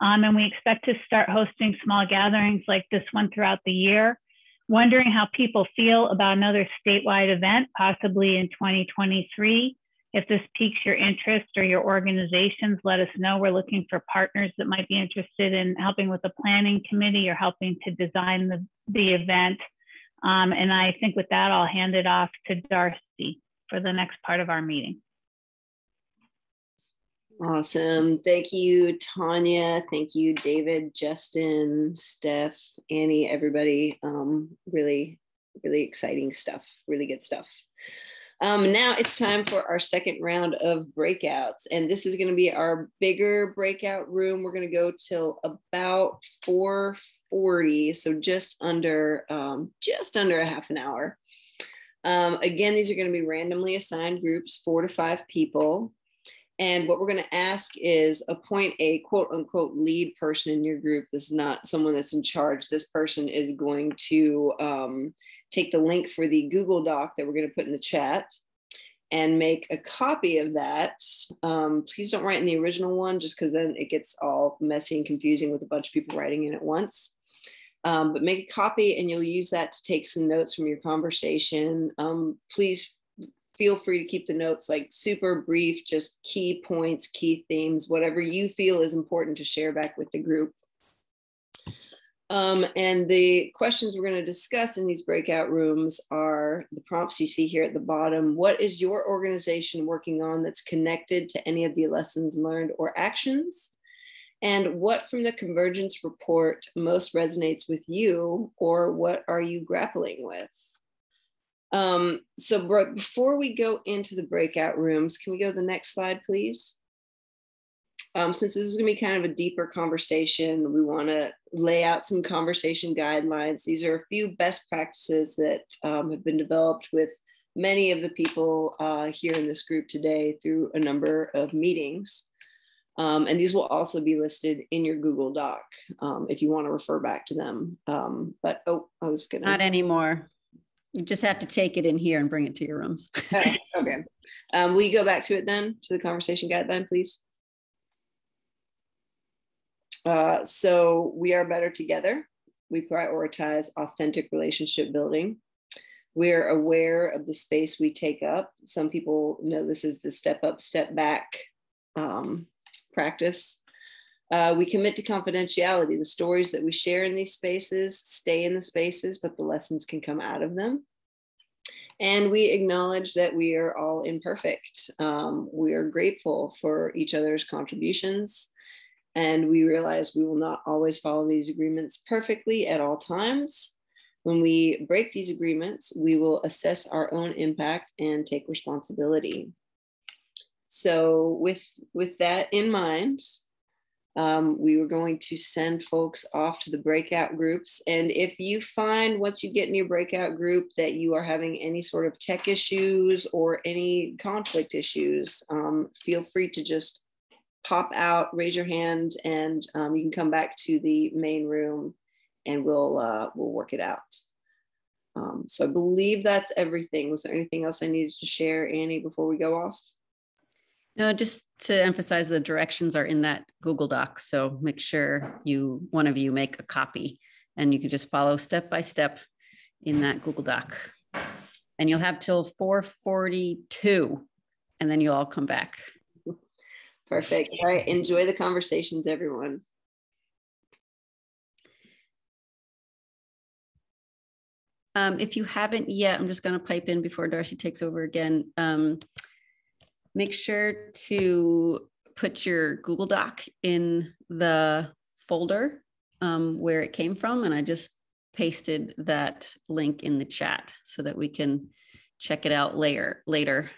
And we expect to start hosting small gatherings like this one throughout the year, wondering how people feel about another statewide event, possibly in 2023. If this piques your interest or your organizations, let us know. We're looking for partners that might be interested in helping with the planning committee or helping to design the event. And I think with that, I'll hand it off to Darcy for the next part of our meeting. Awesome. Thank you, Tanya. Thank you, David, Justin, Steph, Annie, everybody. Really, really exciting stuff. Really good stuff. Now it's time for our second round of breakouts. And this is going to be our bigger breakout room. We're going to go till about 4:40. So just under a half an hour. Again, these are going to be randomly assigned groups, 4 to 5 people. And what we're going to ask is appoint a quote unquote lead person in your group. This is not someone that's in charge. This person is going to take the link for the Google Doc that we're going to put in the chat and make a copy of that. Please don't write in the original one just because then it gets all messy and confusing with a bunch of people writing in at once. But make a copy and you'll use that to take some notes from your conversation. Please feel free to keep the notes like super brief, just key points, key themes, whatever you feel is important to share back with the group. And the questions we're going to discuss in these breakout rooms are the prompts you see here at the bottom. What is your organization working on that's connected to any of the lessons learned or actions? And what from the Convergence report most resonates with you, or what are you grappling with? So before we go into the breakout rooms, can we go to the next slide, please? Since this is going to be kind of a deeper conversation, we want to lay out some conversation guidelines. These are a few best practices that have been developed with many of the people here in this group today through a number of meetings. And these will also be listed in your Google Doc if you want to refer back to them. But I was going to... Not anymore. You just have to take it in here and bring it to your rooms. Oh, okay. Will you go back to it then, to the conversation guideline, please? So we are better together. We prioritize authentic relationship building. We're aware of the space we take up. Some people know this is the step up, step back practice. We commit to confidentiality. The stories that we share in these spaces stay in the spaces, but the lessons can come out of them. And we acknowledge that we are all imperfect. We are grateful for each other's contributions. And we realize we will not always follow these agreements perfectly at all times. When we break these agreements, we will assess our own impact and take responsibility. So with that in mind, we were going to send folks off to the breakout groups. And if you find once you get in your breakout group that you are having any sort of tech issues or any conflict issues, feel free to just pop out, raise your hand, and you can come back to the main room and we'll work it out. So I believe that's everything. Was there anything else I needed to share, Annie, before we go off? No, just to emphasize, the directions are in that Google Doc. So make sure one of you make a copy and you can just follow step by step in that Google Doc. And you'll have till 4:42 and then you'll all come back. Perfect. All right. Enjoy the conversations, everyone. If you haven't yet, I'm just going to pipe in before Darcy takes over again. Make sure to put your Google Doc in the folder where it came from. And I just pasted that link in the chat so that we can check it out later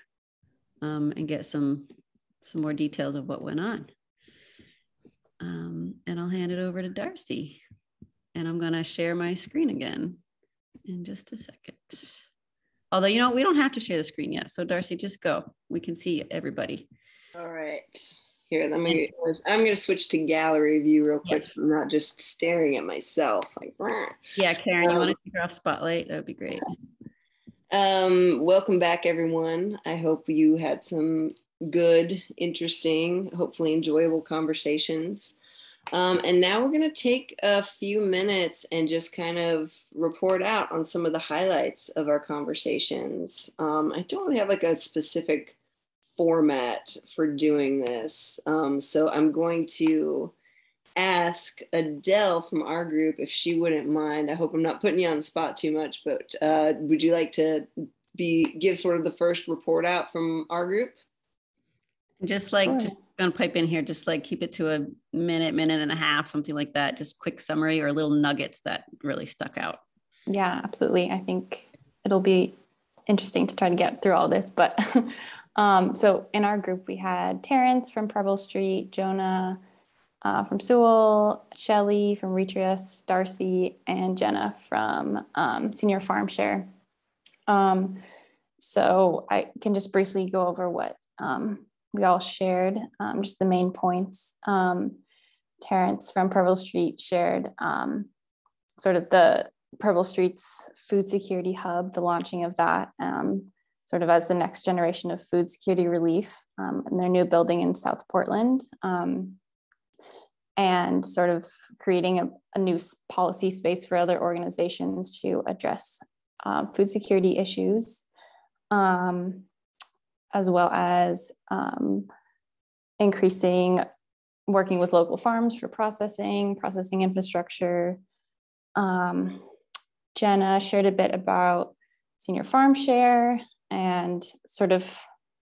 and get some more details of what went on. And I'll hand it over to Darcy. And I'm going to share my screen again in just a second. Although, you know, we don't have to share the screen yet. So Darcy, just go. We can see everybody. All right. Here, I'm going to switch to gallery view real quick. Yes. So I'm not just staring at myself. Like, yeah, Karen, you want to take her off spotlight? That would be great. Welcome back, everyone. I hope you had some good, interesting, hopefully enjoyable conversations. And now we're going to take a few minutes and just kind of report out on some of the highlights of our conversations. I don't really have like a specific format for doing this. So I'm going to ask Adele from our group if she wouldn't mind. I hope I'm not putting you on the spot too much, but would you like to give sort of the first report out from our group? Just gonna pipe in here, just like keep it to a minute and a half, something like that. Just quick summary or little nuggets that really stuck out. Yeah, absolutely. I think it'll be interesting to try to get through all this, but so in our group, we had Terrence from Preble Street, Jonah from Sewell, Shelly from Retrius, Darcy, and Jenna from Senior Farm Share. So I can just briefly go over what we all shared, just the main points. Terrence from Preble Street shared sort of the Preble Street's food security hub, the launching of that, sort of as the next generation of food security relief in their new building in South Portland, and sort of creating a new policy space for other organizations to address food security issues, as well as working with local farms for processing infrastructure. Jenna shared a bit about Senior Farm Share and sort of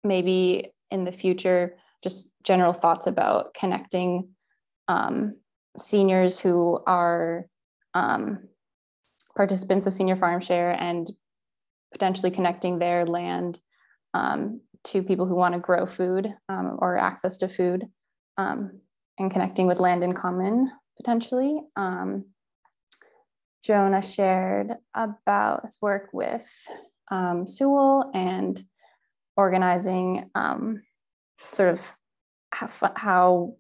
maybe in the future, just general thoughts about connecting seniors who are participants of Senior Farm Share and potentially connecting their land to people who want to grow food or access to food, and connecting with land in common potentially. Jonah shared about his work with Sewell and organizing sort of how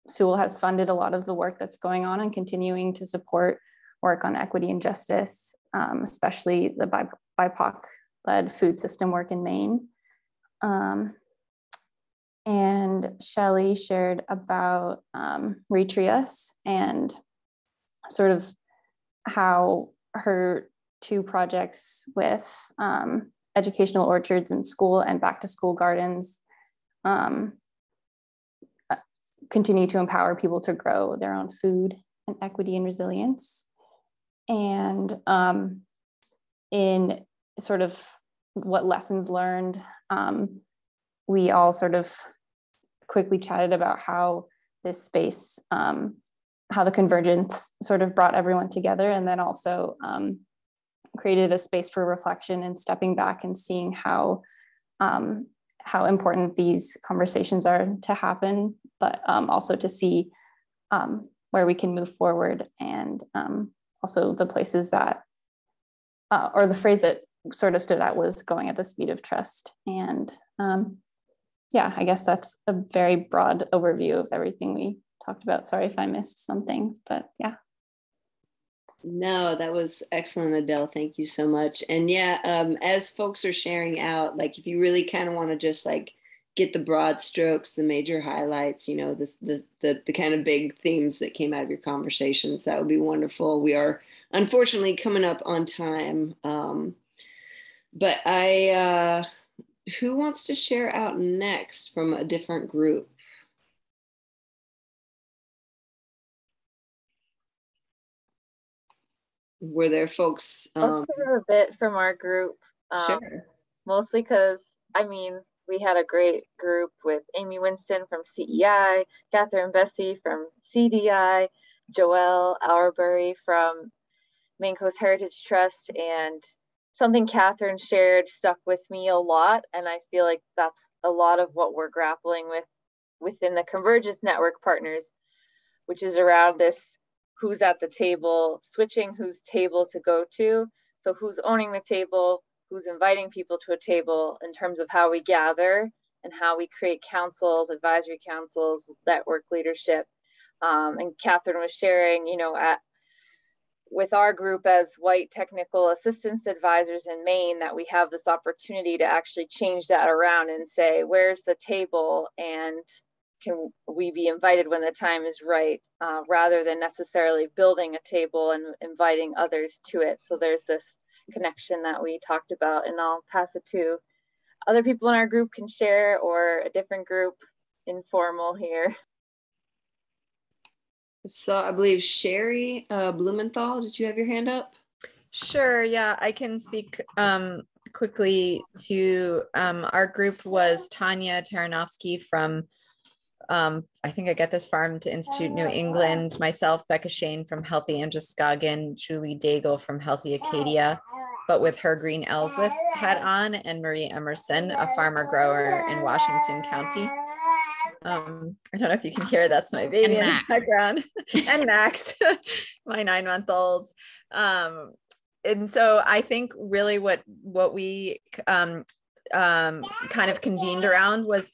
Sewell has funded a lot of the work that's going on and continuing to support work on equity and justice, especially the BIPOC-led food system work in Maine. And Shelly shared about Retrius and sort of how her two projects with educational orchards in school and back to school gardens continue to empower people to grow their own food and equity and resilience. And in sort of what lessons learned, we all sort of quickly chatted about how this space, how the Convergence sort of brought everyone together, and then also created a space for reflection and stepping back and seeing how important these conversations are to happen, but also to see where we can move forward, and also the places that, or the phrase that sort of stood out was going at the speed of trust. And yeah, I guess that's a very broad overview of everything we talked about. Sorry if I missed some things, but yeah. No, that was excellent, Adele. Thank you so much. And yeah, as folks are sharing out, like if you really kind of want to just like get the broad strokes, the major highlights, you know, the kind of big themes that came out of your conversations, that would be wonderful. We are unfortunately coming up on time. But who wants to share out next from a different group? Were there folks? I'll share a bit from our group, sure. Mostly because, I mean, we had a great group with Amy Winston from CEI, Catherine Bessie from CDI, Joelle Auerbury from Maine Coast Heritage Trust, and something Catherine shared stuck with me a lot, and I feel like that's a lot of what we're grappling with within the Convergence Network partners, which is around this who's at the table, switching whose table to go to. So who's owning the table, who's inviting people to a table in terms of how we gather and how we create councils, advisory councils, network leadership. And Catherine was sharing, you know, with our group as white technical assistance advisors in Maine, that we have this opportunity to actually change that around and say, where's the table and can we be invited when the time is right, rather than necessarily building a table and inviting others to it. So there's this connection that we talked about, and I'll pass it to other people in our group can share, or a different group, informal here. So I believe Sherry Blumenthal, did you have your hand up? Sure, yeah, I can speak quickly to our group was Tanya Taranovsky from, I think I get this Farm to Institute New England, myself, Becca Shane from Healthy Androscoggin, Julie Daigle from Healthy Acadia, but with her Green Ellsworth hat on, and Marie Emerson, a farmer grower in Washington County. I don't know if you can hear, that's my baby in the background. And Max, my 9-month-old. And so I think really what we kind of convened around was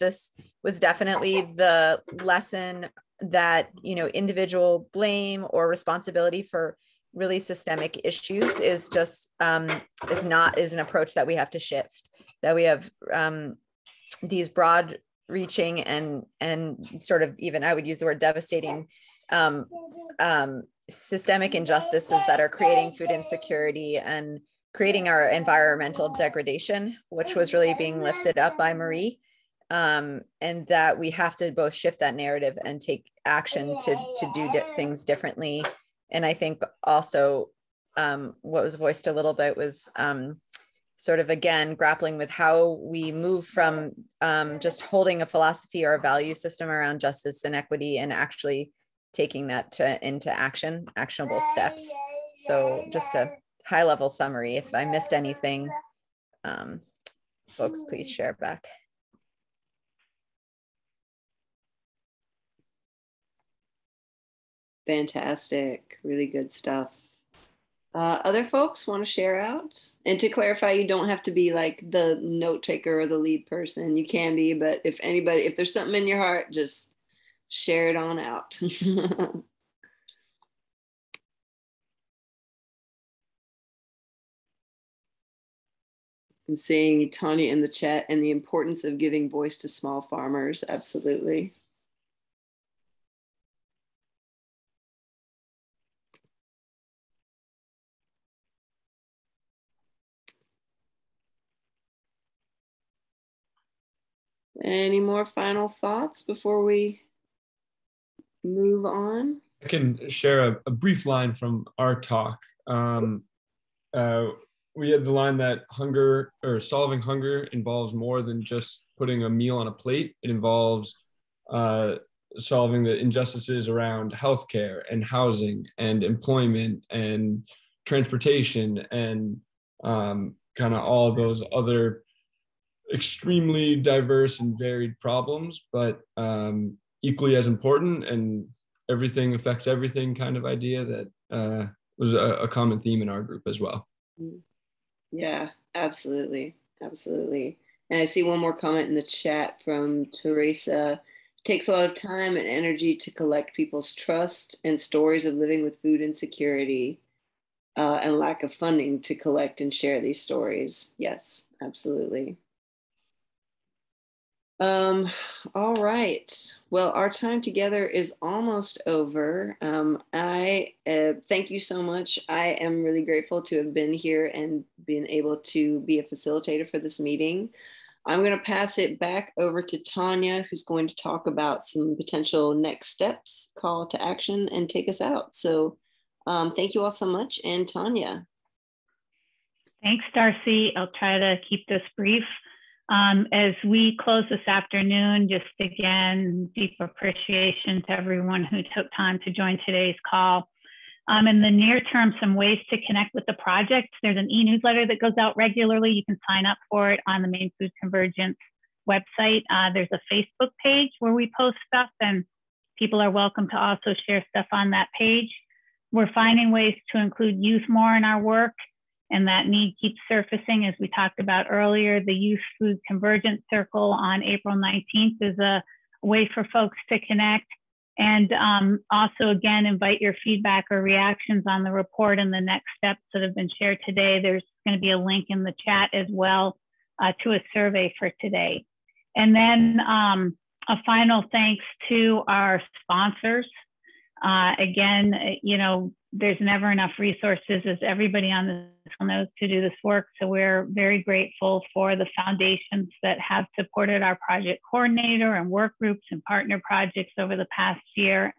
definitely the lesson that, you know, individual blame or responsibility for really systemic issues is just is an approach that we have to shift, that we have these broad reaching and sort of, even I would use the word devastating, systemic injustices that are creating food insecurity and creating our environmental degradation, which was really being lifted up by Marie, and that we have to both shift that narrative and take action to do things differently. And I think also what was voiced a little bit was sort of, again, grappling with how we move from just holding a philosophy or a value system around justice and equity and actually taking that into action, actionable steps. So just a high level summary. If I missed anything, folks, please share back. Fantastic, really good stuff. Other folks want to share out? And to clarify, you don't have to be like the note taker or the lead person. You can be, but if there's something in your heart, just share it on out. I'm seeing Tanya in the chat and the importance of giving voice to small farmers. Absolutely. Any more final thoughts before we move on? I can share a brief line from our talk. We had the line that hunger or solving hunger involves more than just putting a meal on a plate. It involves solving the injustices around healthcare and housing and employment and transportation and kind of all those other extremely diverse and varied problems, but equally as important, and everything affects everything kind of idea that was a common theme in our group as well. Yeah, absolutely. Absolutely. And I see one more comment in the chat from Teresa. It takes a lot of time and energy to collect people's trust and stories of living with food insecurity and lack of funding to collect and share these stories. Yes, absolutely. All right. Well, our time together is almost over. I thank you so much. I am really grateful to have been here and been able to be a facilitator for this meeting. I'm going to pass it back over to Tanya, who's going to talk about some potential next steps, call to action, and take us out. So thank you all so much. And Tanya. Thanks, Darcy. I'll try to keep this brief. As we close this afternoon, just again, deep appreciation to everyone who took time to join today's call. In the near term, some ways to connect with the project. There's an e-newsletter that goes out regularly. You can sign up for it on the Maine Food Convergence website. There's a Facebook page where we post stuff, and people are welcome to also share stuff on that page. We're finding ways to include youth more in our work. and that need keeps surfacing. As we talked about earlier, the Youth Food Convergence Circle on April 19th is a way for folks to connect. And also, again, invite your feedback or reactions on the report and the next steps that have been shared today. There's going to be a link in the chat as well to a survey for today. And then a final thanks to our sponsors. Again, you know, there's never enough resources, as everybody on this knows, to do this work. So we're very grateful for the foundations that have supported our project coordinator and work groups and partner projects over the past year,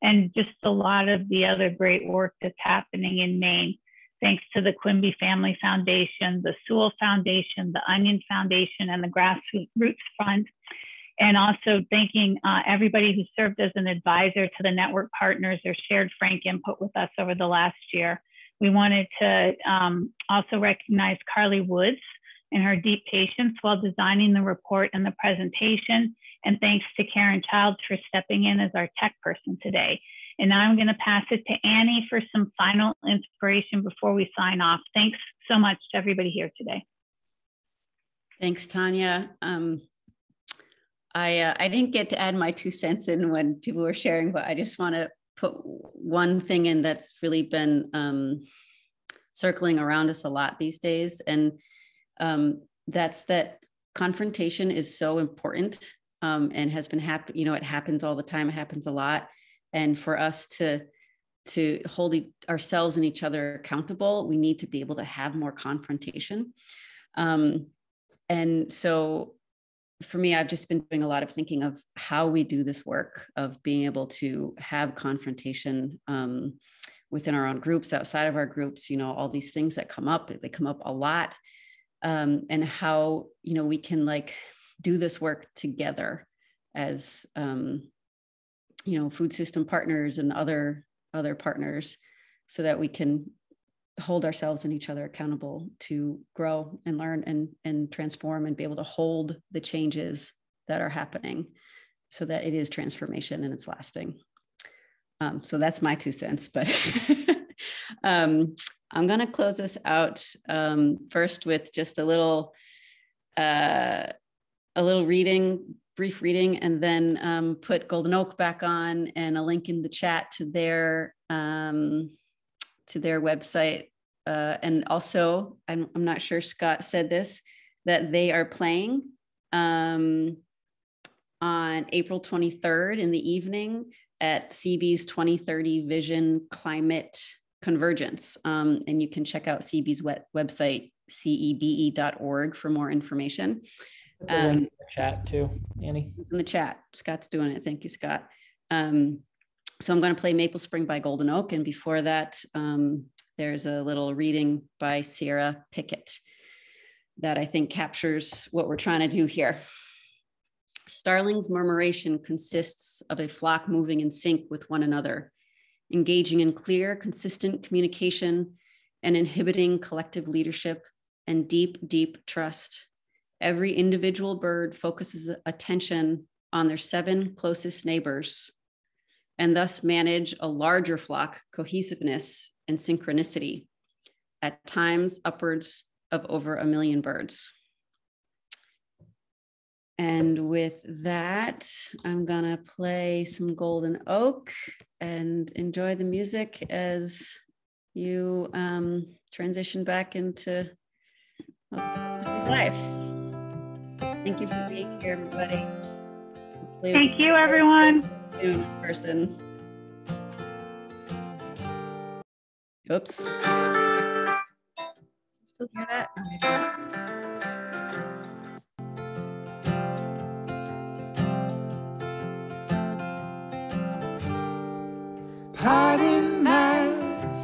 and just a lot of the other great work that's happening in Maine. Thanks to the Quimby Family Foundation, the Sewell Foundation, the Onion Foundation, and the Grassroots Fund. And also thanking everybody who served as an advisor to the network partners or shared frank input with us over the last year. We wanted to also recognize Carly Woods and her deep patience while designing the report and the presentation. And thanks to Karen Childs for stepping in as our tech person today. And now I'm going to pass it to Annie for some final inspiration before we sign off. Thanks so much to everybody here today. Thanks, Tanya. I didn't get to add my 2 cents in when people were sharing, but I just want to put one thing in that's really been circling around us a lot these days. And that's that confrontation is so important and has been happening. You know, it happens all the time. It happens a lot. And for us to hold ourselves and each other accountable, we need to be able to have more confrontation. And so for me, I've just been doing a lot of thinking of how we do this work of being able to have confrontation within our own groups, outside of our groups, you know, all these things that come up, they come up a lot, and how, you know, we can like do this work together as, you know, food system partners and other partners, so that we can hold ourselves and each other accountable to grow and learn and transform and be able to hold the changes that are happening so that it is transformation and it's lasting. So that's my 2 cents, but I'm going to close this out first with just a little reading, brief reading, and then put Golden Oak back on and a link in the chat to their website. And also, I'm not sure Scott said this, that they are playing on April 23rd in the evening at CB's 2030 Vision Climate Convergence. And you can check out CB's website, cebe.org, for more information. In the chat too, Annie. In the chat, Scott's doing it. Thank you, Scott. So I'm going to play Maple Spring by Golden Oak. And before that, there's a little reading by Sierra Pickett that I think captures what we're trying to do here. Starling's murmuration consists of a flock moving in sync with one another, engaging in clear, consistent communication and inhibiting collective leadership and deep, deep trust. Every individual bird focuses attention on their 7 closest neighbors and thus manage a larger flock cohesiveness and synchronicity, at times upwards of over 1 million birds. And with that, I'm gonna play some Golden Oak and enjoy the music as you transition back into life. Thank you for being here, everybody. Thank you, everyone. Soon in person. Oops. Still hear that? Oh, maybe not. Pardon my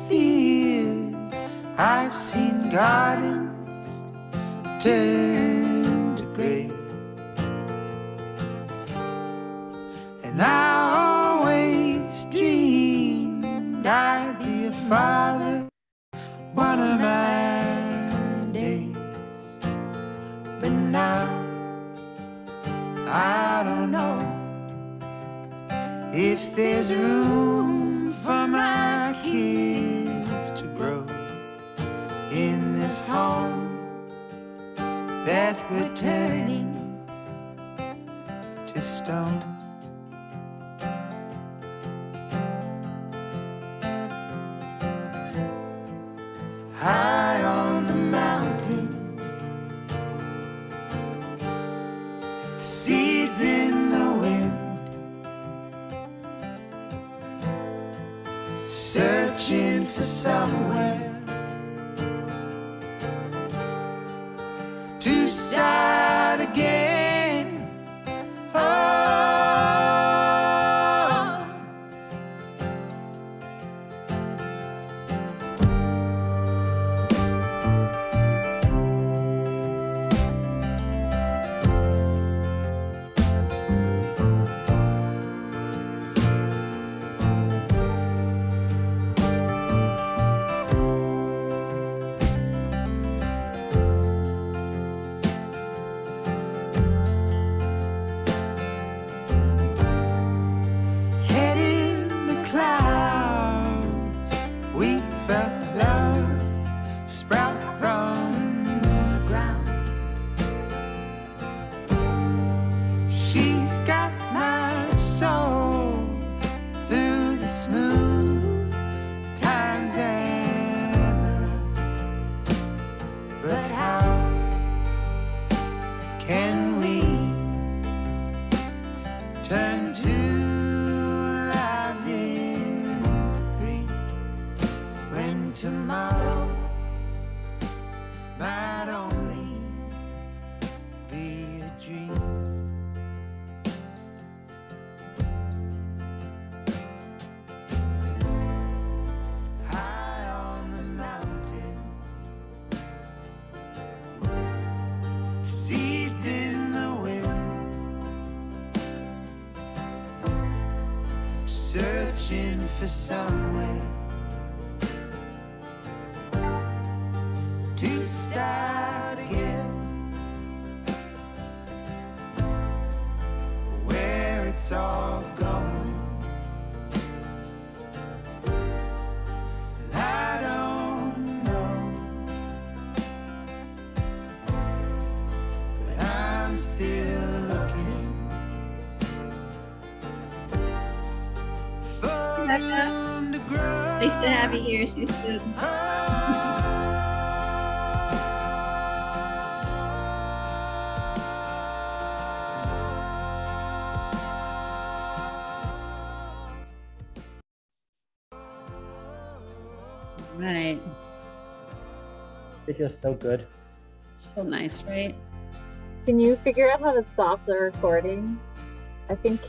fears, I've seen gardens turn to gray, and I always dreamed I'd be a father one of my days. But now I don't know if there's room for my kids to grow in this home that we're turning to stone. High on the mountain, seeds in the wind, searching for somewhere to start again. Oh. Head in the clouds, we felt love sprout from the ground. She's got my soul through the smooth times and the rough. But how can we turn two lives into three when tomorrow might only be a dream? High on the mountain, seeds in the wind, searching for some way to start again, where it's all going. I don't know, but I'm still looking for room to grow. Nice to have you here, Susan. Right. Video's so good. So nice, right? Can you figure out how to stop the recording? I think